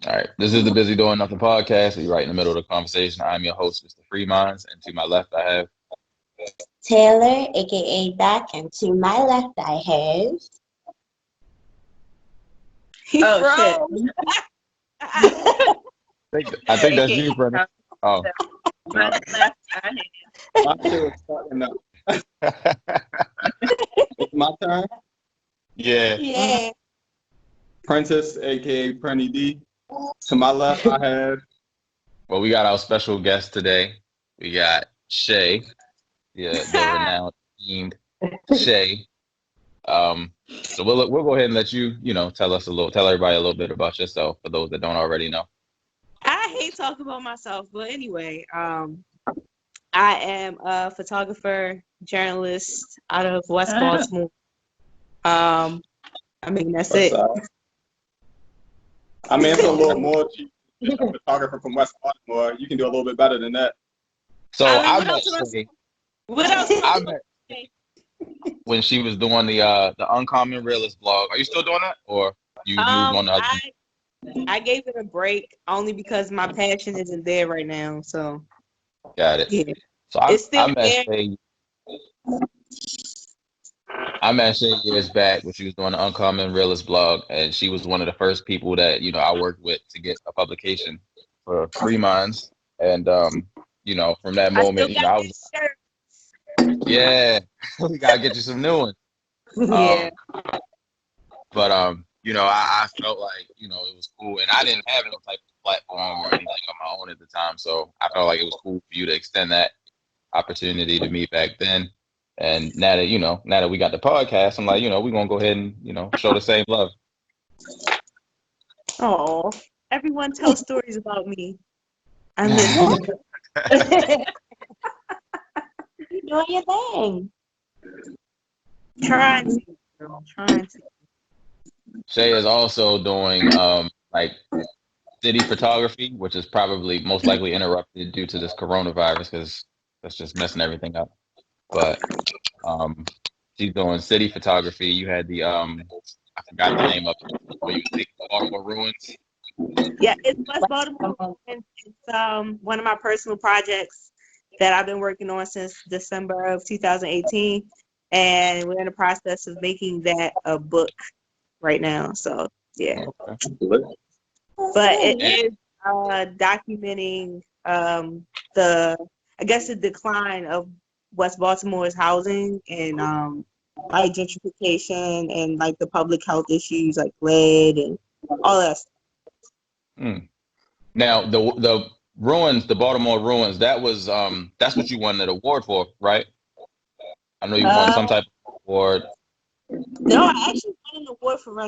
All right. This is the Busy Doing Nothing podcast. We're right in the middle of the conversation. I'm your host, Mr. Free Minds, and to my left, I have. Taylor, aka Doc, and to my left I have. Oh shit! I think that's you, Brennan. Oh. My left eye. My shit was starting up. It's my turn. Yeah. Yeah. Princess, aka Prenny D. To my left, I have. Well, we got our special guest today. We got Shae, the renowned themed Shae. So we'll go ahead and let you, tell everybody a little bit about yourself for those that don't already know. I hate talking about myself, but anyway, I am a photographer, journalist out of West Baltimore. That's it. I mean, it's a little more. You're a photographer from West Baltimore. You can do a little bit better than that. So I met Shae. What else? I met when she was doing the Uncommon Realist blog. Are you still doing that, or you moved on to other? I gave it a break only because my passion isn't there right now. So Got it. Yeah. So I met Shae years back when she was doing the Uncommon Realist blog, and she was one of the first people that I worked with to get a publication for Free Minds. And from that moment, I was yeah, we gotta get you some new ones. Yeah. But I felt like it was cool, and I didn't have no type of platform or anything on my own at the time, so I felt like it was cool for you to extend that opportunity to me back then. And now that we got the podcast, I'm like, we're gonna go ahead and show the same love. Oh, everyone tells stories about me. I live. You're doing your thing. Trying to, girl. Trying to. Shae is also doing like city photography, which is probably most likely interrupted due to this coronavirus because that's just messing everything up. But she's doing city photography. You had the I forgot the name of it, where you take Baltimore ruins. Yeah, it's West Baltimore. It's one of my personal projects that I've been working on since December of 2018, and we're in the process of making that a book right now. So yeah, but it is documenting the decline of West Baltimore's housing and like gentrification and like the public health issues like lead and all that stuff. Now the ruins, the Baltimore ruins, that's what you won an award for, right? I know you won some type of award. No, I actually won an award for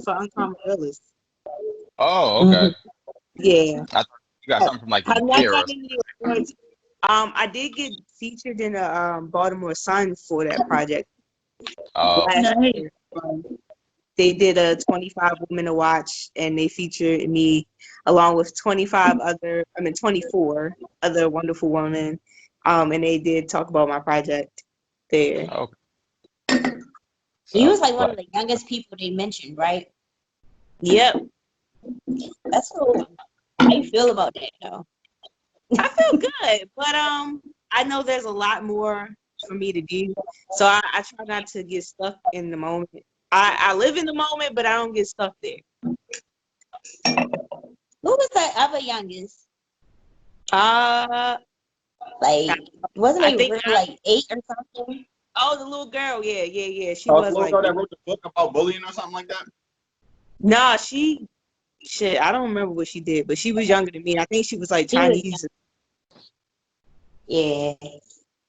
Uncommon Realist. Oh, okay. Yeah. I thought you got something from like the year. I did get featured in a Baltimore Sun for that project. Nice. Year. They did a 25 Women to Watch, and they featured me along with 24 other wonderful women. And they did talk about my project there. Okay. You was like one of the youngest people they mentioned, right? Yep. That's cool. How you feel about that, though? I feel good, but I know there's a lot more for me to do, so I try not to get stuck in the moment. I live in the moment, but I don't get stuck there. Who was that other youngest? Like wasn't it like 8 or something? Oh, the little girl, yeah. She was the little girl that wrote the book about bullying or something like that. Nah, I don't remember what she did, but she was younger than me. I think she was like Chinese. Yeah,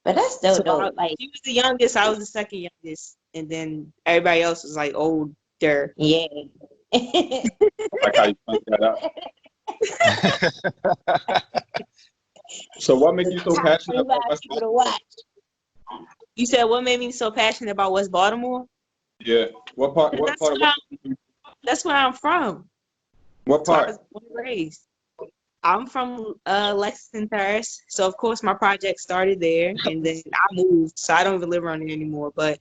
but that's still dope. Like she was the youngest, I was the second youngest, and then everybody else was like older. Yeah. Like how you point that out. So what made you so passionate about West Baltimore? You said what made me so passionate about West Baltimore? Yeah. What part? That's where I'm from. What part? I was born and raised. I'm from Lexington Terrace, so of course my project started there, and then I moved, so I don't even live around there anymore. But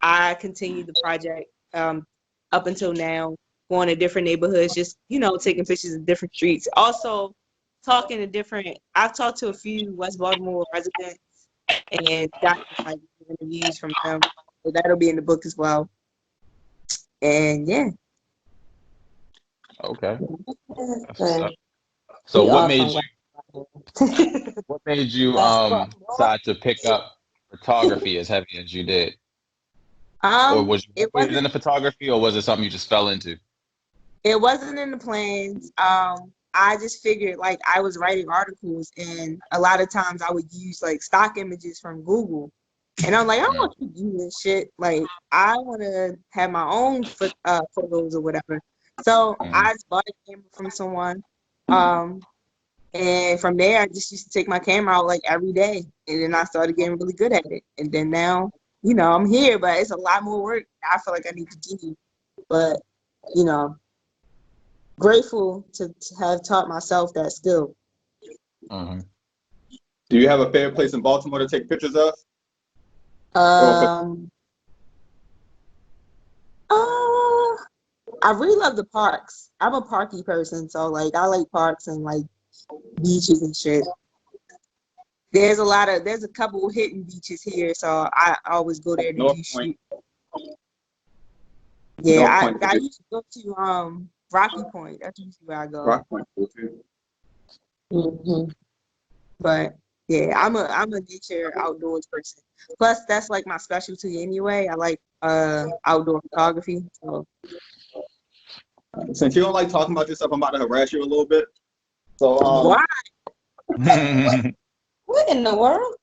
I continued the project up until now, going to different neighborhoods, just, you know, taking pictures of different streets. Also, talking to different, I've talked to a few West Baltimore residents and gotten like interviews from them. So that'll be in the book as well. And yeah. Okay. That's what's Good. up. So We what all made from you what made you West Baltimore. decide to pick up photography as heavy as you did? Or was you It always wasn't into photography, or was it something you just fell into? It wasn't in the plans. I just figured like I was writing articles, and a lot of times I would use like stock images from Google, and I'm like, I don't Mm. want to use this shit. Like I want to have my own photos or whatever. So Mhm. I just bought a camera from someone, and from there I just used to take my camera out like every day, and then I started getting really good at it, and then now, you know, I'm here, but it's a lot more work. I feel like I need to do, but you know, grateful to have taught myself that skill. Mhm. Do you have a favorite place in Baltimore to take pictures of? Or for, Um, uh, I really love the parks. I'm a parky person, so like I like parks and like beaches and shit. There's a couple hidden beaches here, so I always go there to North do Point? shoot. North Yeah, Point. I used to go to Rocky Point. That's usually where I go. Rock Point. Too. hmm But yeah, I'm a nature outdoors person. Plus, that's like my specialty anyway. I like outdoor photography. So Since you don't like talking about yourself, I'm about to harass you a little bit. So, why? What in the world?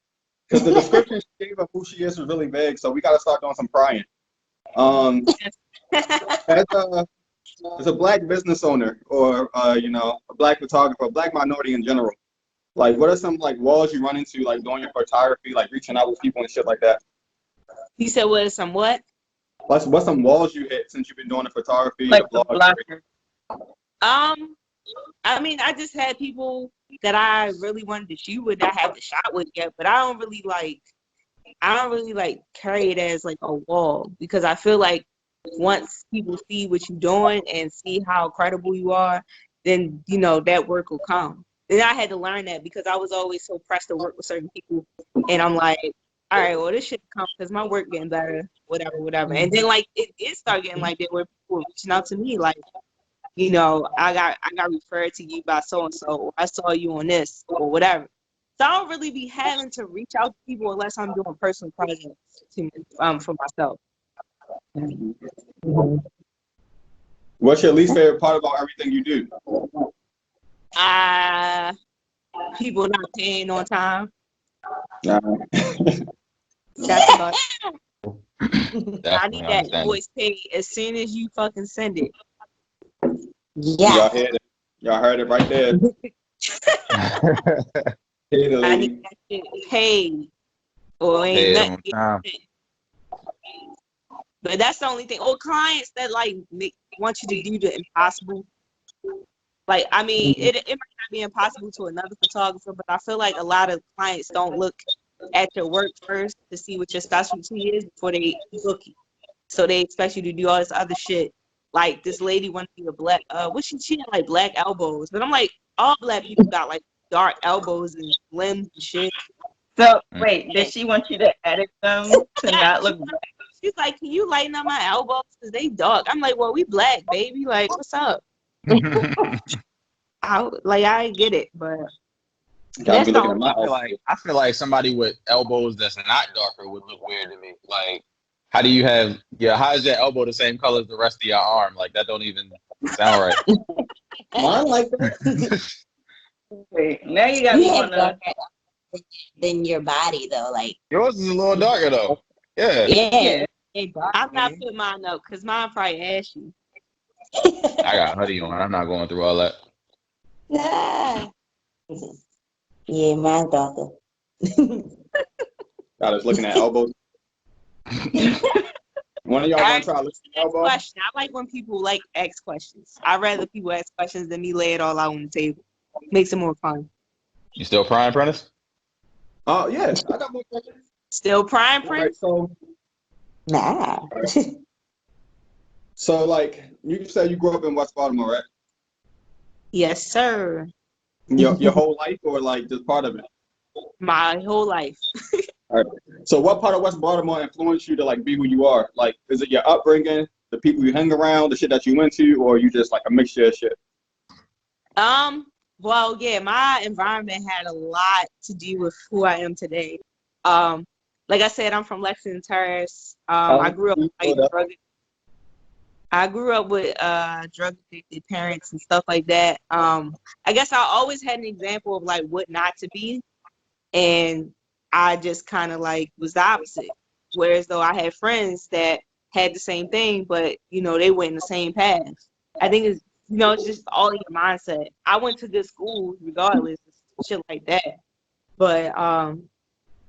because the description she gave of who she is was really vague, so we got to start doing some prying. Um, as a black business owner, or you know, a black photographer, a black minority in general, like, what are some like walls you run into, like doing your photography, like reaching out with people and shit like that? He said, "What is some what?" What's some walls you hit since you've been doing the photography, Like the the blog? blocker. I mean, I just had people that I really wanted to shoot with that I haven't shot with yet, but I don't really like carry it as like a wall, because I feel like once people see what you're doing and see how credible you are, then you know that work will come. And I had to learn that because I was always so pressed to work with certain people, and I'm like, all right, well, this should come because my work getting better, whatever, whatever. And then like it started getting like that where people were reaching out to me like, you know, I got referred to you by so and so, or I saw you on this or whatever. So I don't really be having to reach out to people unless I'm doing personal projects for myself. What's your least favorite part about everything you do? People not paying on time. Nah. That's about it. I Definitely need that understandable. invoice paid as soon as you fucking send it. Yeah. Y'all heard it. Y'all heard it right there. Hey, the I lady. need that shit paid, or ain't Paid nothing. on time. But that's the only thing. Or clients that like want you to do the impossible. Like, I mean, it might not be impossible to another photographer, but I feel like a lot of clients don't look at your work first to see what your specialty is before they book you. So they expect you to do all this other shit. Like this lady wanted to be a black, she had like black elbows, but I'm like, all black people got like dark elbows and limbs and shit. So wait, did she want you to edit them to not look black? She's like, can you lighten up my elbows because they dark? I'm like, well, we black, baby. Like, what's up? I get it, but Gotta that's be the looking at only. my I feel like somebody with elbows that's not darker would look weird to me. Like, how do you have how is your elbow the same color as the rest of your arm? Like that don't even sound right. Mine like that. Wait, now you got You me have wanna. darker than your body though. Like, Yours is a little darker though. Yeah. yeah, Yeah. they dark, I'm not man. putting mine up because mine probably ashy. I got a hoodie on. I'm not going through all that. Nah. Yeah, mine's darker. Got us looking at elbows. One of y'all want to try looking at Next elbow? question. I like when people like ask questions. I'd rather people ask questions than me lay it all out on the table. Makes it more fun. You still prying, Prentice? Oh yeah, I got more questions. Still prime All right, Prince? so Nah. So like you said, you grew up in West Baltimore, right? Yes, sir. Your whole life, or like just part of it? My whole life. All right. So what part of West Baltimore influenced you to like be who you are? Like, is it your upbringing, the people you hang around, the shit that you went to, or you just like a mixture of shit? Well, yeah, my environment had a lot to do with who I am today. Like I said, I'm from Lexington Terrace. I grew up like I grew up with drug addicted parents and stuff like that. I guess I always had an example of like what not to be, and I just kind of like was the opposite. Whereas though I had friends that had the same thing, but you know they went in the same path. I think it's it's just all in your mindset. I went to good schools regardless, shit like that. But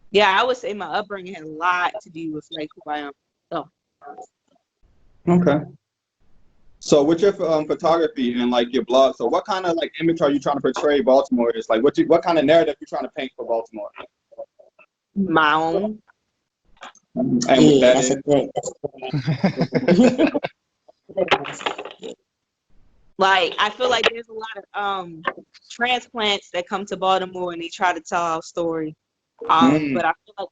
yeah, I would say my upbringing had a lot to do with like who I am. So. Okay. So with your photography and like your blog, so what kind of like image are you trying to portray Baltimore is? Like what kind of narrative you trying to paint for Baltimore? My own. And Yeah, that that's a good. Like I feel like there's a lot of transplants that come to Baltimore and they try to tell our story. But I feel like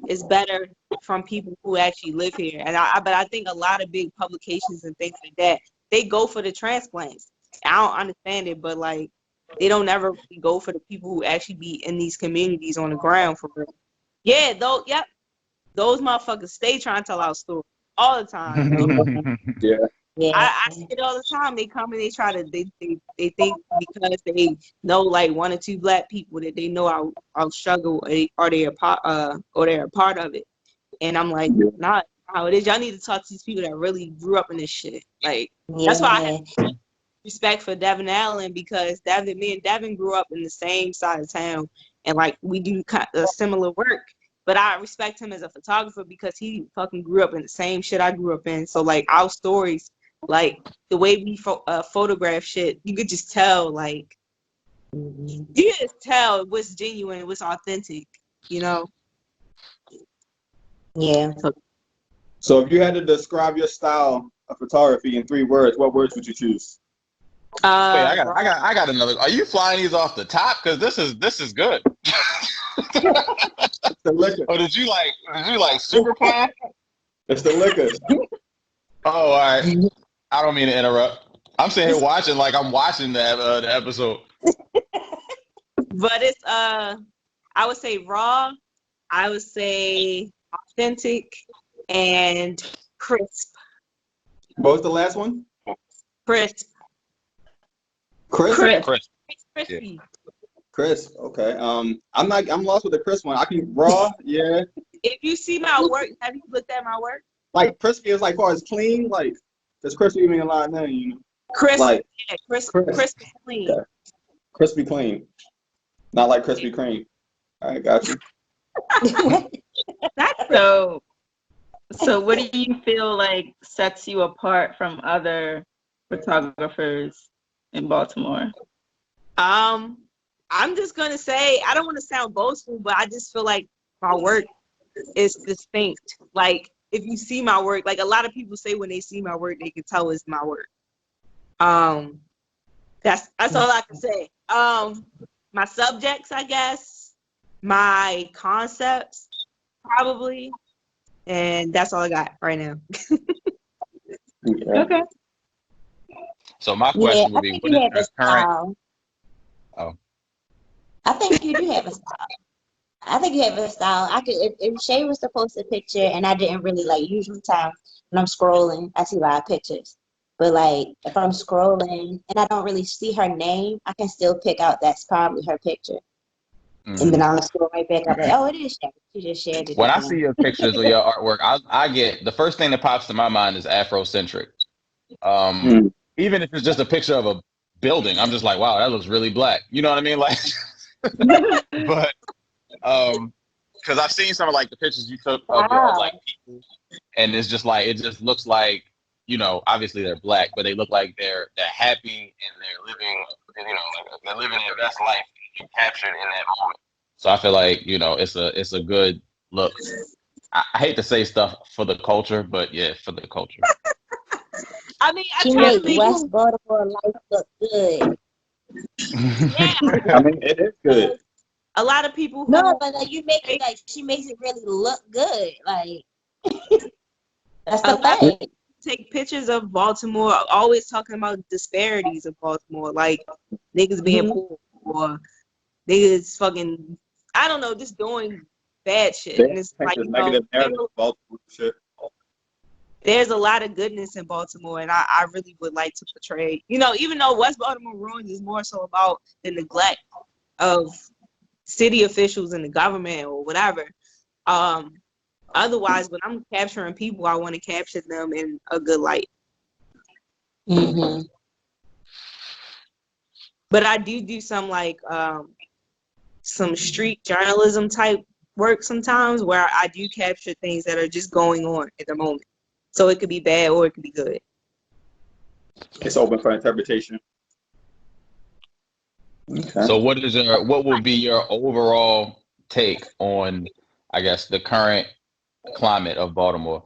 it's better from people who actually live here. And but I think a lot of big publications and things like that, they go for the transplants. I don't understand it, but like they don't ever really go for the people who actually be in these communities on the ground for real. Yeah, though, yep. Those motherfuckers stay trying to tell our story all the time. yeah. Yeah. I see it all the time. They come and they try to they think because they know like one or two black people that they know I'll struggle or they're a part of it. And I'm like, nah, how it is. Y'all need to talk to these people that really grew up in this shit. Like that's why I Yeah. have respect for Devin Allen because me and Devin grew up in the same side of town and like we do similar work. But I respect him as a photographer because he fucking grew up in the same shit I grew up in. So like our stories, like the way we photograph shit, you could just tell like Mhm. you just tell what's genuine, what's authentic, you know. Yeah. So if you had to describe your style of photography in 3 words, what words would you choose? Wait, Raw. I got another. Are you flying these off the top? Because this is good. It's the liquor. Or did you like super plan? It's the liquor. Oh, all right. I don't mean to interrupt. I'm sitting here watching like I'm watching the episode. But it's I would say raw, I would say authentic and crisp. What was the last one? Crisp. Chris? Chris. Chris. Crispy. Chris. Okay. I'm lost with the Chris one. I can raw, yeah. If you see my work, have you looked at my work? Like crispy is like far as clean, like does crispy mean a lot now, you know? Crisp, Like yeah, crisp, Chris. crisp and clean. Okay. Crispy clean. Not like Krispy Kreme. All right, got you. That's So what do you feel like sets you apart from other photographers in Baltimore? I'm just gonna say I don't want to sound boastful, but I just feel like my work is distinct. Like if you see my work, like a lot of people say when they see my work, they can tell it's my work. That's all I can say. My subjects, I guess, my concepts, probably, and that's all I got right now. Yeah. Okay. So my Yeah, question would I be, think what you is have a your current? style. Oh, I think you do have a style. I think you have a style. I could if Shae was to post a picture and I didn't really like usually times when I'm scrolling, I see a lot of pictures. But like if I'm scrolling and I don't really see her name, I can still pick out that's probably her picture. And then mhm. I'm gonna scroll right back up like, oh, it is Shae. She just shared it When I see again. your pictures or your artwork, I get the first thing that pops to my mind is Afrocentric. Um, Mm. Even if it's just a picture of a building, I'm just like, wow, that looks really black. You know what I mean? Like, but because I've seen some of like the pictures you took of like Wow. people, and it's just like it just looks like obviously they're black, but they look like they're happy and they're living, like they're living their best life and captured in that moment. So I feel like it's a good look. I hate to say stuff for the culture, but yeah, for the culture. I mean, I She try to make make West Baltimore life look good. yeah. I mean, it is good. A lot of people No, who but like you make it like she makes it really look good. Like that's a the lot of thing. people take pictures of Baltimore, always talking about disparities of Baltimore, like niggas being Mhm. poor or niggas fucking, I don't know, just doing bad shit. They And it's paint like, this negative narrative of Baltimore shit. there's a lot of goodness in Baltimore, and I really would like to portray, even though West Baltimore ruins is more so about the neglect of city officials and the government or whatever. Otherwise, when I'm capturing people, I want to capture them in a good light. Mhm. But I do some some street journalism type work sometimes where I do capture things that are just going on at the moment. So it could be bad or it could be good. It's open for interpretation. Okay. So what would be your overall take on, I guess, the current climate of Baltimore?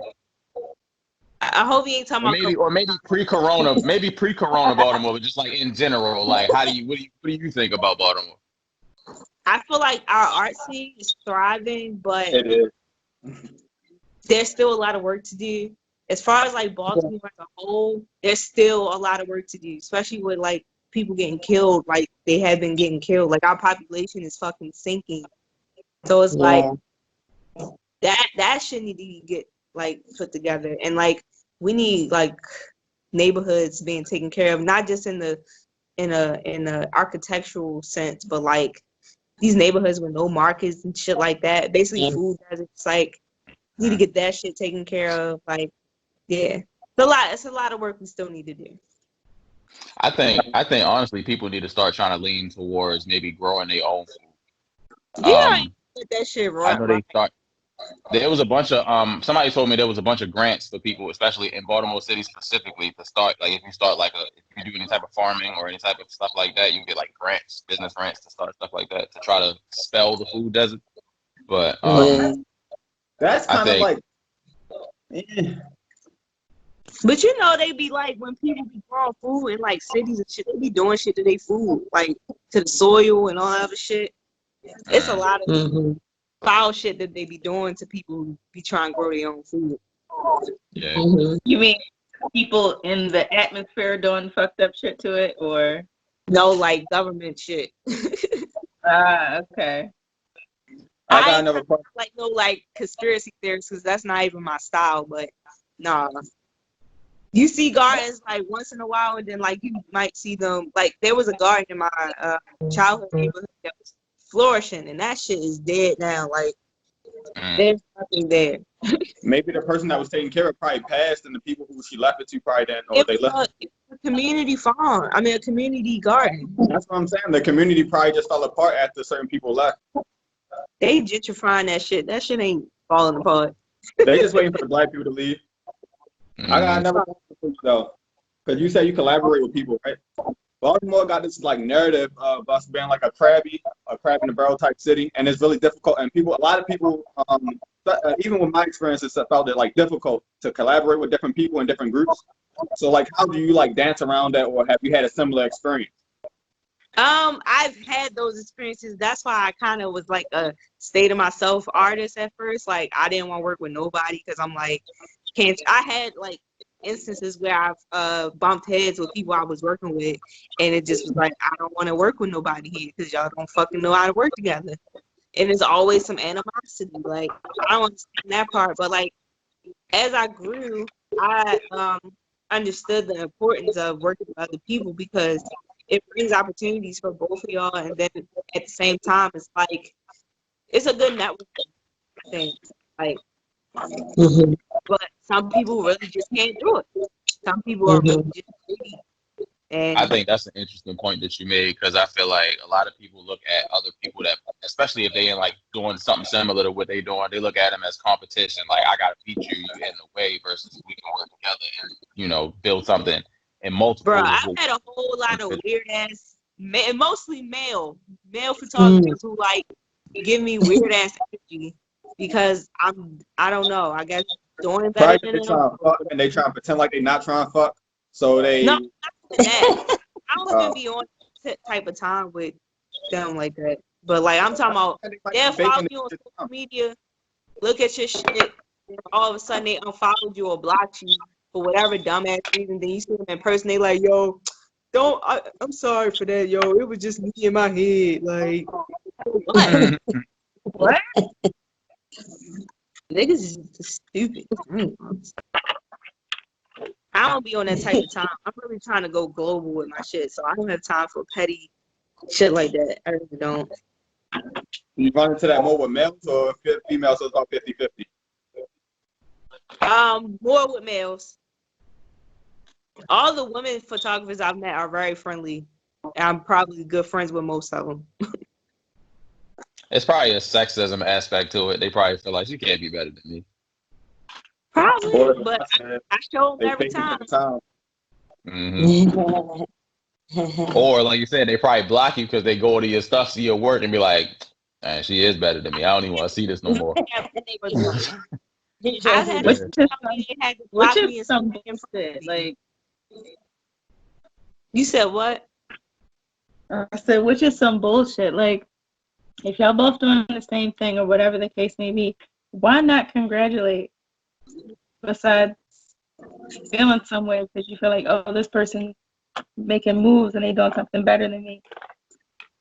I hope you ain't talking about. Or maybe pre-corona Baltimore, but just like in general, like what do you think about Baltimore? I feel like our art scene is thriving, but It is. there's still a lot of work to do. As far as like Baltimore as a whole, there's still a lot of work to do, especially with like people getting killed, like they have been getting killed. Like our population is fucking sinking. So it's like Yeah. that shit need to get like put together, and like we need like neighborhoods being taken care of, not just in a architectural sense, but like these neighborhoods with no markets and shit like that. Basically, Yeah. food deserts. Like need to get that shit taken care of. Like yeah, it's a lot of work we still need to do. I think honestly, people need to start trying to lean towards maybe growing their own food. You know, get that shit I right. know they start. There was a bunch of somebody told me there was a bunch of grants for people, especially in Baltimore City specifically, to start like if you start like if you do any type of farming or any type of stuff like that, you can get like grants, business grants to start stuff like that to try to spell the food desert. But Yeah. That's I kind of think like, eh. But they be like when people be growing food in like cities and shit, they be doing shit to their food, like to the soil and all that other shit. It's a lot of Mhm. foul shit that they be doing to people who be trying to grow their own food. yeah. Mhm. You mean people in the atmosphere doing fucked up shit to it, or? No, like government shit. Okay. I I got ain't another question. like no like conspiracy theories because that's not even my style. But nah, you see gardens like once in a while, and then like you might see them. Like there was a garden in my childhood neighborhood that was flourishing, and that shit is dead now. Like Mm. there's nothing there. Maybe the person that was taking care of probably passed, and the people who she left it to probably didn't, or It they left. was a community farm. I mean, a community garden. That's what I'm saying. The community probably just fell apart after certain people left. They gentrifying that shit. That shit ain't falling apart. They just waiting for the black people to leave. I got Mhm. another question for you though, because you say you collaborate with people, right? Baltimore got this like narrative of us being like a crab in the barrel type city, and it's really difficult. And a lot of people, even with my experiences, felt it like difficult to collaborate with different people in different groups. So like, how do you like dance around that, or have you had a similar experience? I've had those experiences. That's why I kind of was like a state of myself artist at first. Like I didn't want to work with nobody because I'm like, can't. I had like instances where I've bumped heads with people I was working with, and it just was like I don't want to work with nobody here because y'all don't fucking know how to work together. And there's always some animosity. Like I don't understand that part, but like as I grew, I understood the importance of working with other people because it brings opportunities for both of y'all, and then at the same time, it's like it's a good networking thing. Like, Mhm. but some people really just can't do it. Some people are really Mhm. just greedy, I and think that's an interesting point that you made because I feel like a lot of people look at other people that, especially if they in like doing something similar to what they doing, they look at them as competition. Like I gotta beat you, you in the way, versus we can work together and build something in bro, multiples of I've what had a whole lot of individuals. weird ass, mostly male Mhm. photographers who like give me weird ass energy because I don't know, I guess doing better Probably than they them. trying to fuck and they trying to pretend like they not trying to fuck. So they. No, not even that. I don't even be on that type of time with them like that. But like I'm talking about, they'll follow you on social media, look at your shit, and all of a sudden they unfollowed you or blocked you for whatever dumbass reason. Then you see them in person, they like, yo, I'm sorry for that, yo. It was just me in my head. Like, what? What? Niggas is stupid. I don't be on that type of time. I'm really trying to go global with my shit, so I don't have time for petty shit like that. I really don't. You run into that more with males or females, so it's about 50-50. More with males. All the women photographers I've met are very friendly. I'm probably good friends with most of them. It's probably a sexism aspect to it. They probably feel like you can't be better than me. Probably, but I show them every time. Mm-hmm. Or like you said, they probably block you because they go to your stuff, see your work, and be like, "Man, she is better than me. I don't even want to see this no more." I've had Which to block me is some bullshit. Like, you said what? I said, which is some bullshit. Like, if y'all both doing the same thing or whatever the case may be, why not congratulate? Besides feeling some way because you feel like, oh, this person making moves and they doing something better than me.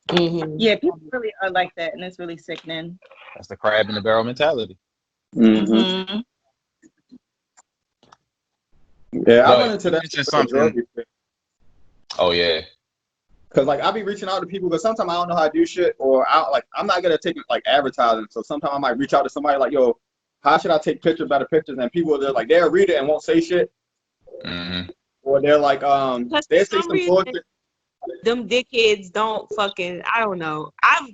Mm-hmm. Yeah, people really are like that, and it's really sickening. That's the crab in the barrel mentality. Mm-hmm. Yeah, I run into that mentioned with the something. drug. Oh yeah. Cause like I'll be reaching out to people, but sometimes I don't know how to do shit, or I'm not gonna take like advertising. So sometimes I might reach out to somebody like, yo, how should I take better pictures? And people they're like they'll read it and won't say shit, or they're like they say some bullshit. Them dickheads don't fucking. I don't know. I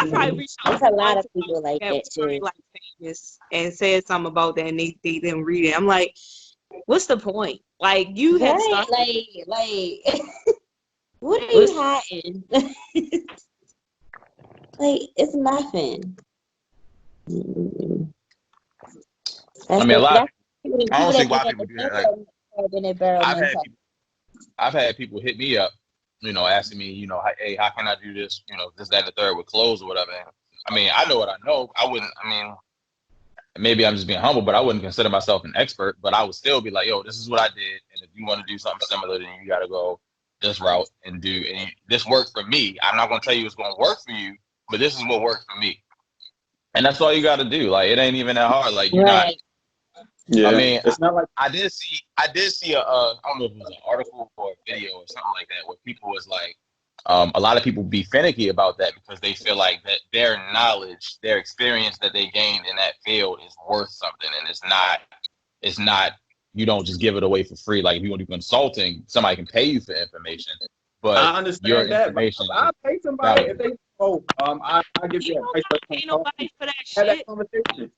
probably reached out There's to a lot of people like that too. like famous and said something about that, and they didn't read it. I'm like, what's the point? Like you had Right, started, like what are you hiding? Like it's nothing. I mean, a lot. I don't see why people do that. Like, I've had people hit me up, asking me, hey, how can I do this? This, that, and the third with clothes or whatever. I mean, I know what I know. Maybe I'm just being humble, but I wouldn't consider myself an expert. But I would still be like, yo, this is what I did. And if you want to do something similar, then you got to go this route and this worked for me. I'm not going to tell you it's going to work for you, but this is what worked for me. And that's all you got to do. Like, it ain't even that hard. Like, you're not. Yeah, I mean, it's not like I did see I don't know if it was an article or a video or something like that where people was like, a lot of people be finicky about that because they feel like that their knowledge, their experience that they gained in that field is worth something, and it's not. You don't just give it away for free. Like if you want to do consulting, somebody can pay you for information, but I understand your that. information. I'll pay somebody if they I give you advice. Ain't nobody for that Have that shit. conversation.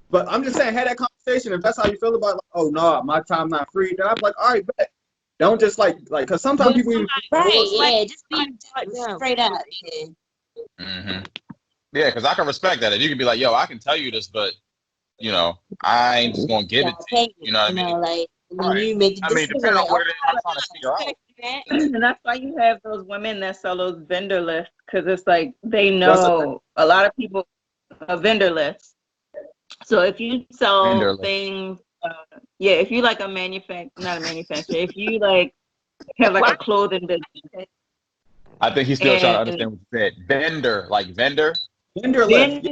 But I'm just saying, have that conversation. If that's how you feel about it, like, oh no, my time not free, then I'm like, all right, bet. Don't just like, because sometimes people even just be straight up. Yeah, because I can respect that. If you can be like, yo, I can tell you this, but I ain't just gonna give it to you. You know what I mean? Like when you make the decision, depending like, on what it is I'm trying to figure out. And that's why you have those women that sell those vendor lists, because it's like they know a lot of people a vendor list. So if you sell things, if you like not a manufacturer, if you like have like a clothing business. I think he's still trying to understand what you said. Vendor, like vendor? Vendor list.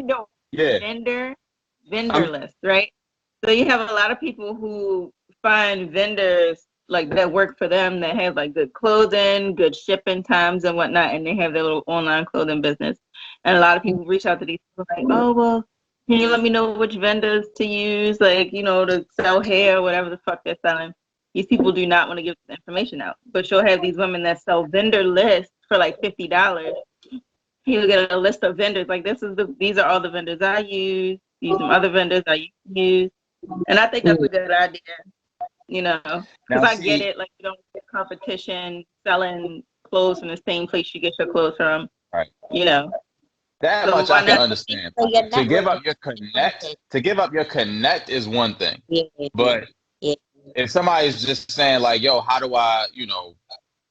Vendor list, right? So you have a lot of people who find vendors like that work for them that have like good clothing, good shipping times and whatnot, and they have their little online clothing business. And a lot of people reach out to these people like, oh, well, can you let me know which vendors to use, like, to sell hair or whatever the fuck they're selling? These people do not want to give this information out. But you'll have these women that sell vendor lists for like $50. You'll get a list of vendors. Like, these are all the vendors I use. These are some other vendors I use. And I think that's a good idea, because I get it. Like, you don't get competition selling clothes from the same place you get your clothes from, Right. That so much I can understand. To give up your connect is one thing. But if somebody's just saying like, "Yo, how do I,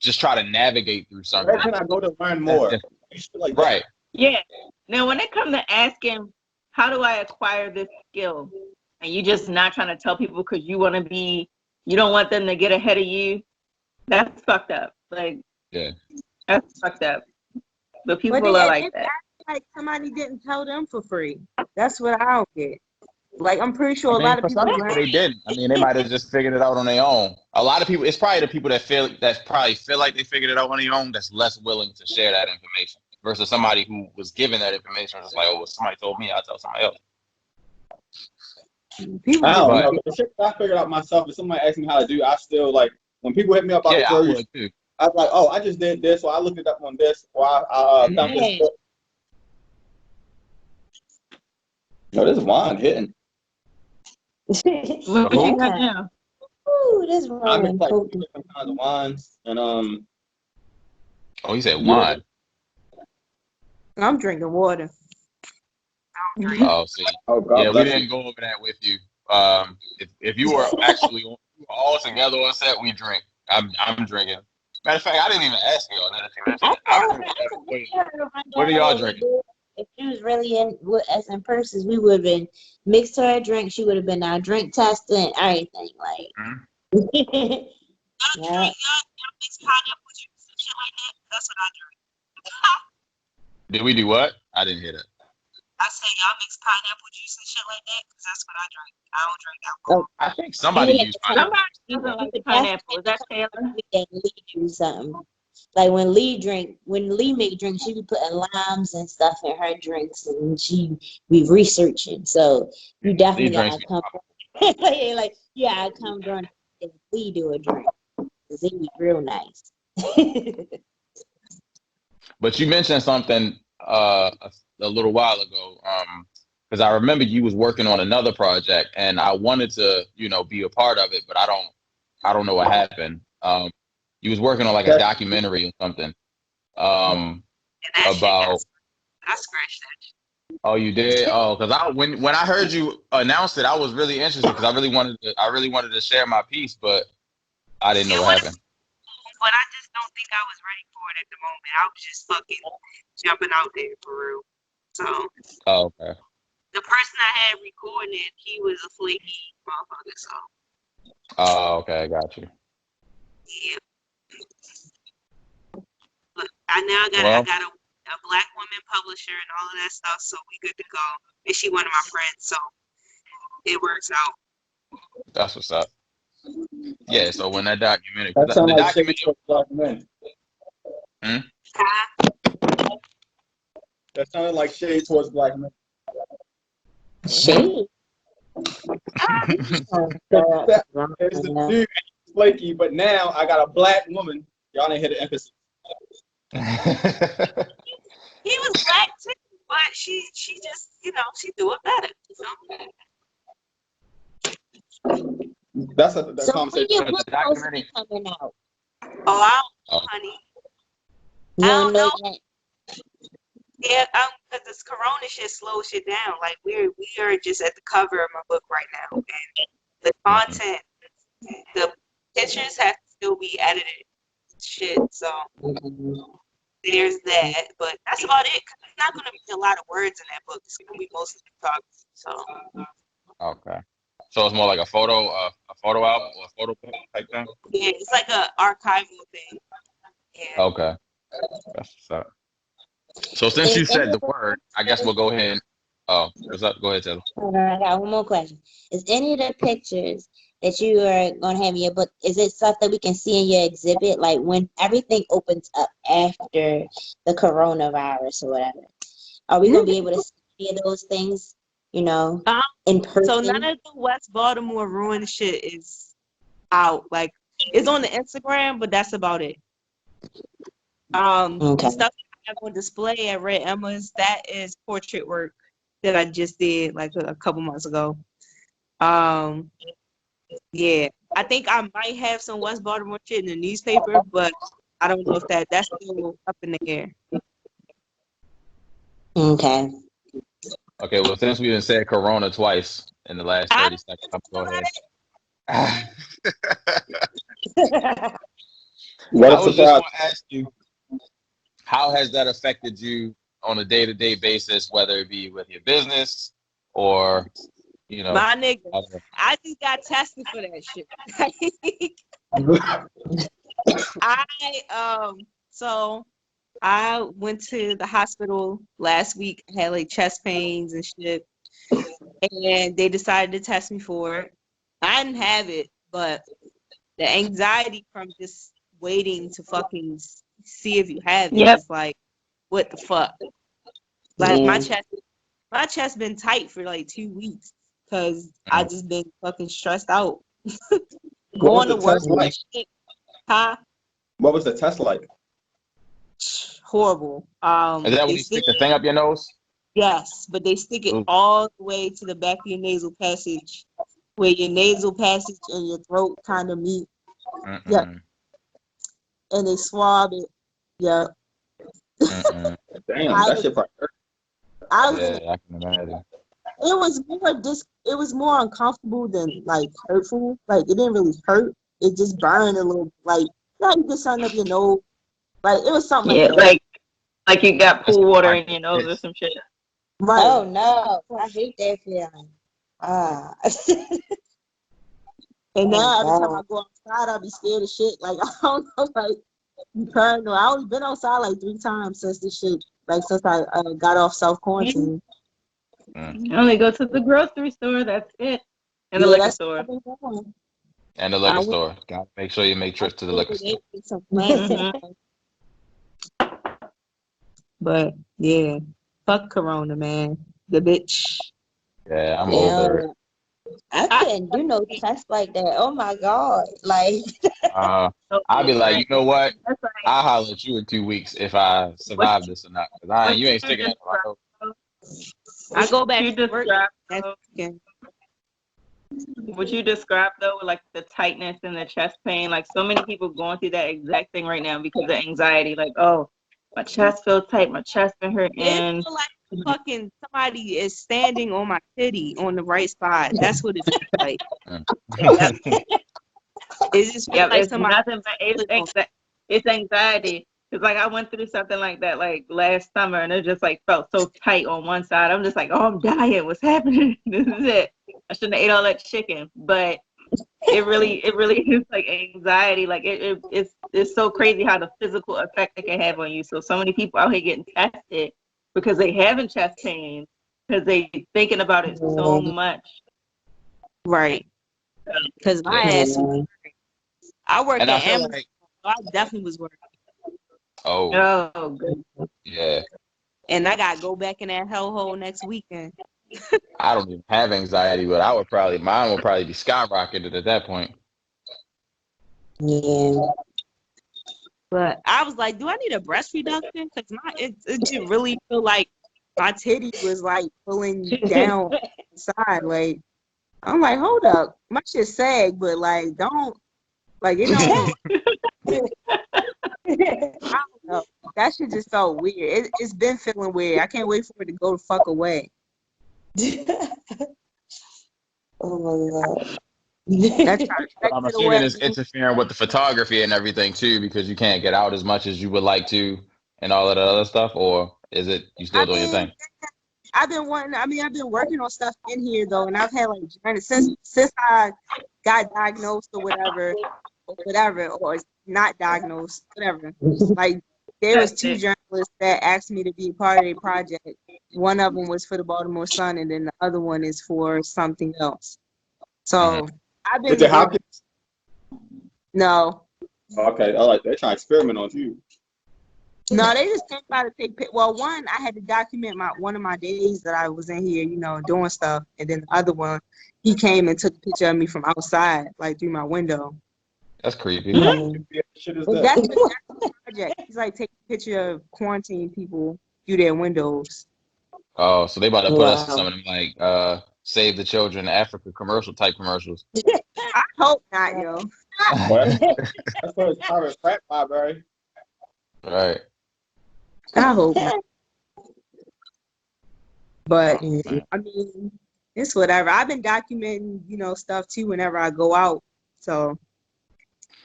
just try to navigate through Where something?" can I go to learn That's more? different, Shit like that. right? Yeah. Now, when it comes to asking, how do I acquire this skill? And you just not trying to tell people because you don't want them to get ahead of you. That's fucked up. Like, Yeah. that's fucked up. But But people they are at like this that. act like somebody didn't tell them for free. That's what I don't get. Like I'm pretty sure I a mean, lot of for some people people learn. they didn't. I mean, they might have just figured it out on their own. A lot of people, it's probably the people that probably feel like they figured it out on their own that's less willing to share that information versus somebody who was given that information just like, oh, well, somebody told me, I'll tell somebody else. People I just don't But know. The shit that I figured out myself, if somebody asks me how to do, I still like when people hit me up about yeah, I tutorials. would too. I was like, oh, I just did this, or I looked it up on this, or I found this Yeah. book. Yo, this wine hitting. What Who? you got now? Ooh, this I mix Roman like potent. different kinds of wines, and Oh, he said yeah. wine. I'm drinking water. Oh, see, Oh, yeah, God we bless you. didn't go over that with you. If you were actually all together on set, we drink. I'm drinking. Matter of fact, I didn't even ask y'all that you mentioned it. I drink whatever. What are y'all drinking? If she was really in with us in persons, we would have been mixed her a drink. She would have been our drink tester and everything. Like, Hmm? yeah. That's what I drink. Did we do what? I didn't hear that. I say y'all mix pineapple juice and shit like that because that's what I drink. I don't drink alcohol. Oh, I think you somebody would have used to come. pineapple. Somebody You doesn't like would pineapple. Is that definitely come Taylor? and Lee do something. Like when Lee make drinks, she be putting limes and stuff in her drinks, and she be researching. So you These definitely drinks gotta be come. popping. Like you gotta come during the Lee do a drink, 'cause it be real nice. But you mentioned something a little while ago. Because I remember you was working on another project, and I wanted to, be a part of it, but I don't know what happened. You was working on like a That, documentary or something. And that shit About. I scratched that. Oh, you did? Oh, because when I heard you announce it, I was really interested because I really wanted to share my piece, but I didn't know It what was, happened. but I just don't think I was ready for it at the moment. I was just fucking jumping out there for real. So Oh, okay. the person I had recording it, he was a flaky motherfucker. So Oh, okay, I got you. yeah, but I Well, got a black woman publisher and all of that stuff. So we good to go. And she one of my friends, so it works out. that's what's up. Yeah, so when that documentary, that 'cause sound the like shade documentary, towards black men. hmm? That sounded like shade towards black men. Shade. There's the dude flaky, but now I got a black woman. Y'all didn't hit the emphasis. He was black too, but she just she do it better. That's the So when conversation. your So book the supposed to be documentary. coming out? Oh, I don't know, Oh, honey. You I don't don't know know. yet. Yeah, because this Corona shit slows shit down. Like we are just at the cover of my book right now, and the mhm. content, the pictures have to still be edited, shit. So there's that, but that's about it. 'Cause there's not gonna be a lot of words in that book. It's gonna be mostly photography. So Okay. So it's more like a photo album or a photo book type thing. yeah, it's like a archival thing. Yeah. Okay, that's what's up. So since Is you any said of the the word, I guess pictures? we'll go ahead. Oh, what's up? Go ahead, Taylor. Hold on, I got one more question. Is any of the pictures that you are gonna have in your book, is it stuff that we can see in your exhibit? Like when everything opens up after the coronavirus or whatever, are we gonna be able to see any of those things, Um, in so none person? of the West Baltimore ruin shit is out. Like it's on the Instagram, but that's about it. Okay. The stuff I have on display at Red Emma's, that is portrait work that I just did like a couple months ago. Um, yeah, I think I might have some West Baltimore shit in the newspaper, but I don't know if that's still up in the air. Okay. Okay, well since we didn't say Corona twice in the last I 30 don't seconds, want to I'm talk gonna go about ahead. it. I What a was just surprise. going to ask you, how has that affected you on a day-to-day basis, whether it be with your business or, you know, My nigga, other- I just got tested for that shit. So I went to the hospital last week. I had like chest pains and shit, and they decided to test me for it. I didn't have it, but the anxiety from just waiting to fucking see if you have it Yep. is like, what the fuck? Like Yeah. my chest been tight for like 2 weeks because I just been fucking stressed out. What was Going the to work test and like? shit, huh? What was the test like? Horrible. Is that when They you stick stick the thing up your nose? yes, but they stick it Ooh. all the way to the back of your nasal passage, where your nasal passage and your throat kind of meet. Yep, Mm-mm. and they swab it. Yep. Mm-mm. Damn, I that was, shit probably hurt. I was in. Yeah, I can imagine. It was more uncomfortable than like hurtful. Like it didn't really hurt. It just burned a little. Like you get something up your nose. Like it was something like Yeah, that. like you got That's pool water like in your nose or some shit. Right. Oh no, I hate that feeling. Ah. And Oh now every time I God. go outside, I'll be scared of shit. Like I don't know, like be paranoid. I only been outside like 3 times since this shit. Like since I got off self quarantine. You only go to the grocery store, that's it. And the Yeah, liquor that's what store. I've been doing. And the liquor I went. store. Gotta make sure you make I trips to the went liquor to store. get some plants and Hmm. stuff. But yeah, fuck Corona, man. The bitch. Yeah, I'm over Yeah, it. I I, couldn't do no test like that. Oh my God. Like, Uh, So, I'll be like, right. you know what? That's like I'll holler at you in 2 weeks if I what survive this or not. Cause what you ain't you sticking that in my described. nose. I What go back you to work described next though, weekend. what you described though, with like the tightness and the chest pain, like so many people going through that exact thing right now because of anxiety. Like, oh, my chest feels tight, my chest been It hurting. feel like fucking somebody is standing on my titty on the right side. That's what it feels like. Yep. Mm. It just feels Yep, like it's somebody nothing but it's anxiety. Cause like I went through something like that like last summer, and it just like felt so tight on one side. I'm just like, oh, I'm dying. What's happening? This is it. I shouldn't have ate all that chicken, but it really is like anxiety. Like it's so crazy how the physical effect it can have on you. So many people out here getting tested because they having chest pains because they thinking about it so much. right. Because my Yeah. ass was. yeah. I work And I at feel Amazon, like, so I definitely was working, oh, Oh, good. yeah, and I gotta go back in that hellhole next weekend. I don't even have anxiety, but mine would probably be skyrocketed at that point. Yeah. But I was like, do I need a breast reduction? Because it did really feel like my titty was like pulling down inside. Like I'm like, hold up, my shit sag, but like don't like it don't. I don't know. That shit just felt weird. It's been feeling weird. I can't wait for it to go the fuck away. Oh my God. That's trying to But text I'm it assuming away. it's interfering with the photography and everything too, because you can't get out as much as you would like to, and all of that other stuff. Or is it you I still doing your mean, thing? I've been working on stuff in here though, and I've had like since I got diagnosed or whatever, or not diagnosed, whatever. Like there was That's 2 it. journalists that asked me to be a part of their project. One of them was for the Baltimore Sun, and then the other one is for something else. Mhm. So I've Is been it working. Hopkins? No, Okay, all right. They're trying to experiment on you. no, they just came by to take. Well, one I had to document one of my days that I was in here, doing stuff, and then the other one, he came and took a picture of me from outside, like through my window. That's creepy. What Mm. shit is But that? that's the project. He's like taking a picture of quarantine people through their windows. Oh, so they about to put us in some Wow. of them like Save the Children Africa commercial type commercials. I hope not, yo. What? That's for his private frat library. Right. I hope not. But Oh man. I mean, It's whatever. I've been documenting, stuff too whenever I go out. So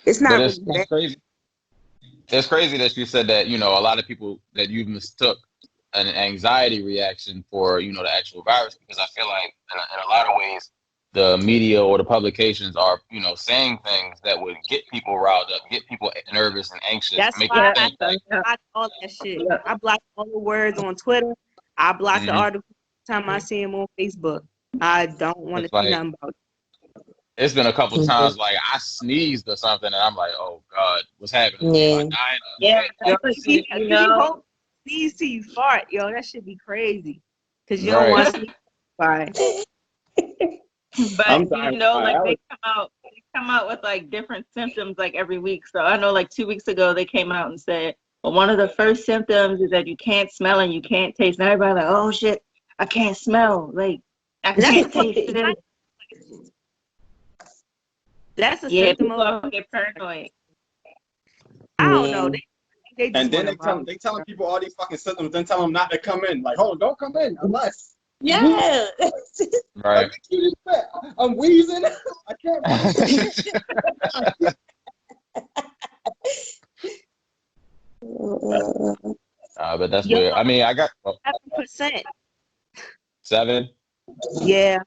it's But not it's, really it's that. crazy. It's crazy that you said that, a lot of people that you mistook an anxiety reaction for, the actual virus, because I feel like in a lot of ways, the media or the publications are, saying things that would get people riled up, get people nervous and anxious, That's make them why Yeah, I think like, block all that shit. yeah. I block all the words on Twitter. I block the mhm. articles every time I see them on Facebook. I don't want to It's see like, nothing about it. it's been a couple times like I sneezed or something and I'm like, oh God, what's happening? Am I Yeah. dying? Yeah, Yo, especially, cause you hope sneeze till you fart, yo. That should be crazy. Cause you don't Right. want to sneeze. Bye. but I'm dying with my like allergies. they come out with like different symptoms like every week. So I know like 2 weeks ago they came out and said, well, one of the first symptoms is that you can't smell and you can't taste. And everybody like, oh shit, I can't smell. Like I That's can't taste it. that's a Yeah, symptom people of. all get paranoid. I don't know. Yeah. They just And then want to. they telling people all these fucking symptoms, then tell them not to come in. Like, hold on, don't come in unless Yeah. Right. I'm wheezing. I can't breathe. But that's Yo, weird. I mean, I got 7%. 7. Yeah.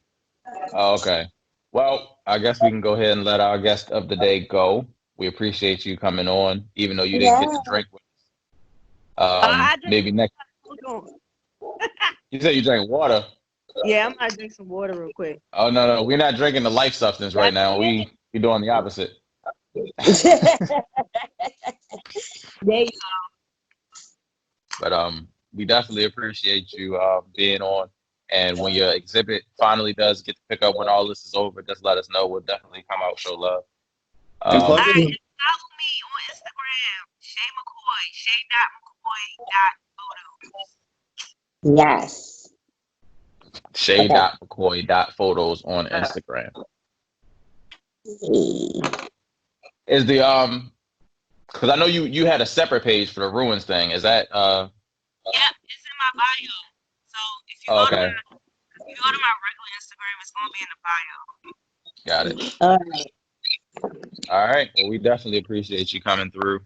Oh, okay. Well, I guess we can go ahead and let our guest of the day go. We appreciate you coming on, even though you didn't get Yeah. to drink with I just maybe next. hold on. You said you drank water. Yeah, I'm gonna drink some water real quick. Oh no, we're not drinking the life substance right That's now. it. We doing the opposite. There you But we definitely appreciate you being on. And when your exhibit finally does get to pick up when all this is over, just let us know. We'll definitely come out, show love. And plug All it. right, and follow me on Instagram, Shae McCoy, Shae.McCoy.photos. Yes. Okay. Shae.mccoy.photos on Instagram. Is the because I know you had a separate page for the ruins thing. Is that Yeah, it's in my bio. So if you oh, go to okay. my regular Instagram, it's gonna be in the bio. Got it. All right. All right. Well, we definitely appreciate you coming through.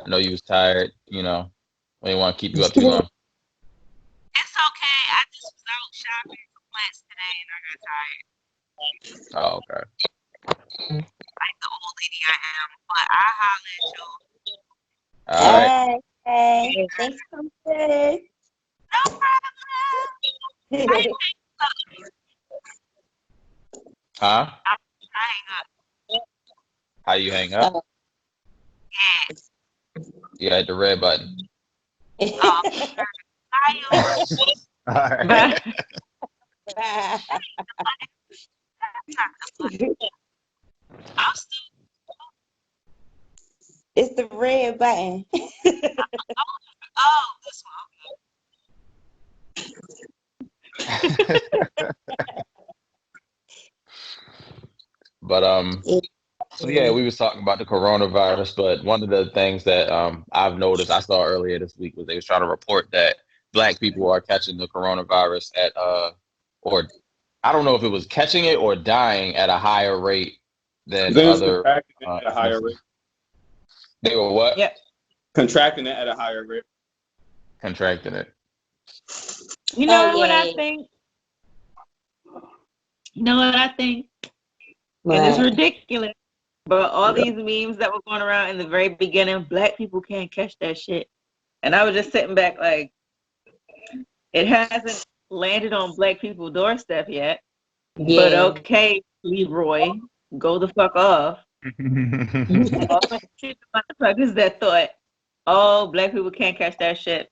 I know you was tired, we didn't want to keep you up too long. It's okay. I just was out shopping for plants today and I got tired. Oh, okay. Like the old lady I am. But I holler at you. All All right. right. Okay. Thanks for coming. No problem. I ain't Huh? I hang up. How you hang up? Yeah. You had the red button. Oh, bye. All right. I'm still It's the red button. this But so yeah, we was talking about the coronavirus, but one of the things that I've noticed I saw earlier this week was they was trying to report that Black people are catching the coronavirus at or I don't know if it was catching it or dying at a higher rate than Then it's other contracting it at a higher ethnicities. rate. They were what? Yep. Contracting it at a higher rate. Contracting it. You know Oh, what I yeah. think? You know what I think? And it's Right. ridiculous. But all these memes that were going around in the very beginning, Black people can't catch that shit. And I was just sitting back like, it hasn't landed on Black people's doorstep yet. But Yeah. okay, Leroy, go the fuck off. All the shit motherfuckers that thought, oh, Black people can't catch that shit,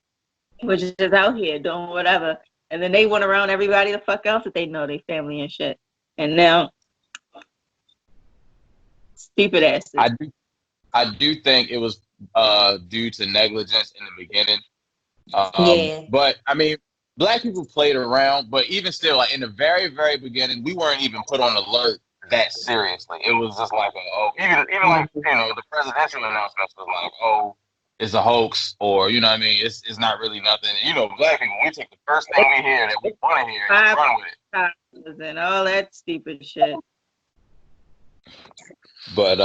which is just out here doing whatever. And then they went around everybody the fuck else that they know, they family and shit. And now, stupid asses. I do think it was due to negligence in the beginning. Yeah. But I mean, Black people played around, but even still, like in the very, very beginning, we weren't even put on alert that seriously. It was just like, even like the presidential announcements was like, oh, it's a hoax, or you know what I mean, it's not really nothing. Black people, we take the first thing we hear that we want to hear and run with it. and all that stupid shit. But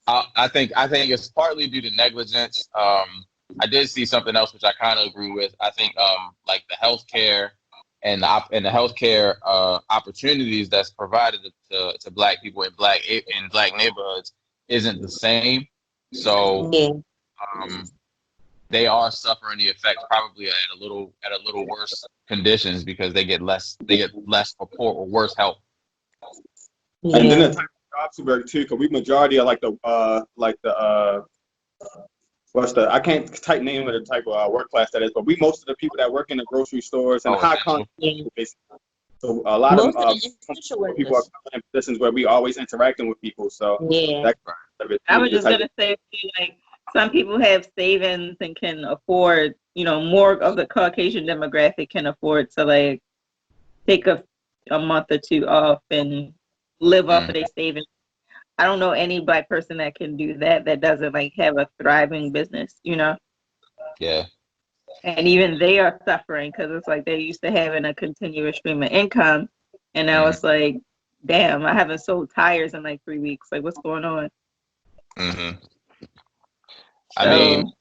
I think it's partly due to negligence. I did see something else which I kind of agree with. I think like the healthcare and the healthcare opportunities that's provided to Black people in Black neighborhoods isn't the same. So Yeah. they are suffering the effects probably at a little worse conditions because they get less support or worse help. And then the Yeah. type of jobs we work too, because we majority are like the what's the I can't type name of the type of work class that is, but we most of the people that work in the grocery stores and Oh, high essential. content. So a lot Most of of the essential people are workers. in positions where we always interacting with people. So Yeah. that I was the just type gonna say, like, some people have savings and can afford, more of the Caucasian demographic can afford to like take a month or two off and live off of their savings. I don't know any Black person that can do that doesn't like have a thriving business, Yeah. and even they are suffering because it's like they're used to having a continuous stream of income, and now it's like, damn, I haven't sold tires in like 3 weeks. Like, what's going on? I mean,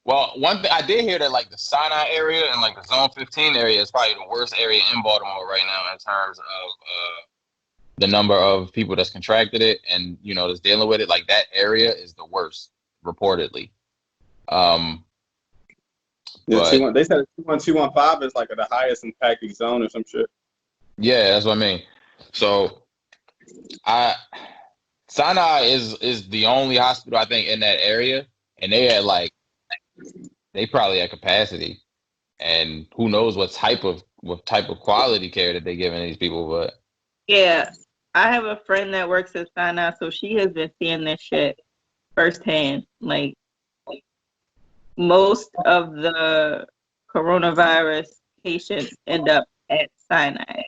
well, one thing I did hear that like the Sinai area and like the Zone 15 area is probably the worst area in Baltimore right now in terms of the number of people that's contracted it and that's dealing with it. Like that area is the worst, reportedly. But they said 21215 is like the highest impacted zone or some shit. yeah, that's what I mean. So Sinai is the only hospital I think in that area, and they probably had capacity, and who knows what type of quality care that they're giving these people. But yeah, I have a friend that works at Sinai, so she has been seeing this shit firsthand. Like, most of the coronavirus patients end up at Sinai.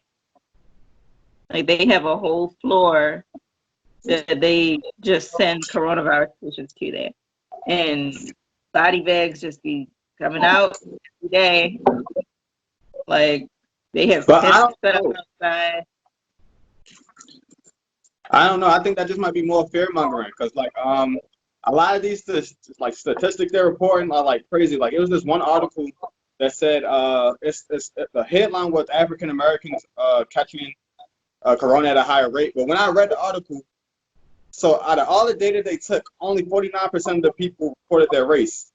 Like, they have a whole floor that they just send coronavirus patients to there, and body bags just be coming out every day. Like, they have But tents set up outside. I don't know. I think that just might be more fear mongering because like a lot of these like statistics they're reporting are like crazy. Like it was this one article that said it's the headline was African Americans catching corona at a higher rate. But when I read the article, so out of all the data they took, only 49% of the people reported their race.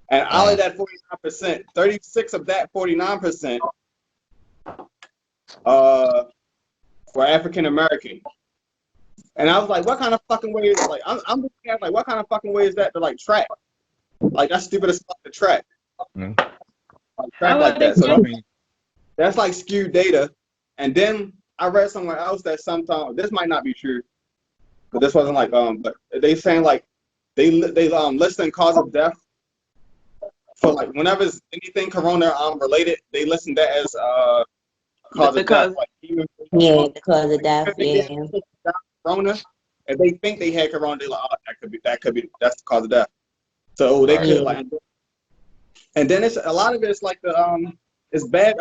And out of that 49%, 36 of that 49% were African American. And I was like, what kind of fucking way is like I'm looking at like what kind of fucking way is that to like track? Like that's stupid as fuck to track. Like, track like that. So that's like skewed data. And then I read somewhere else that sometimes this might not be true, but this wasn't like but they saying like they listing cause of death for like whenever it's anything corona related, they listen that as cause of death. Like, even, yeah, the cause of death. Yeah. Corona, if they think they had corona, they like, oh, that's the cause of death. So they could like, and then it's a lot of it is like the it's bad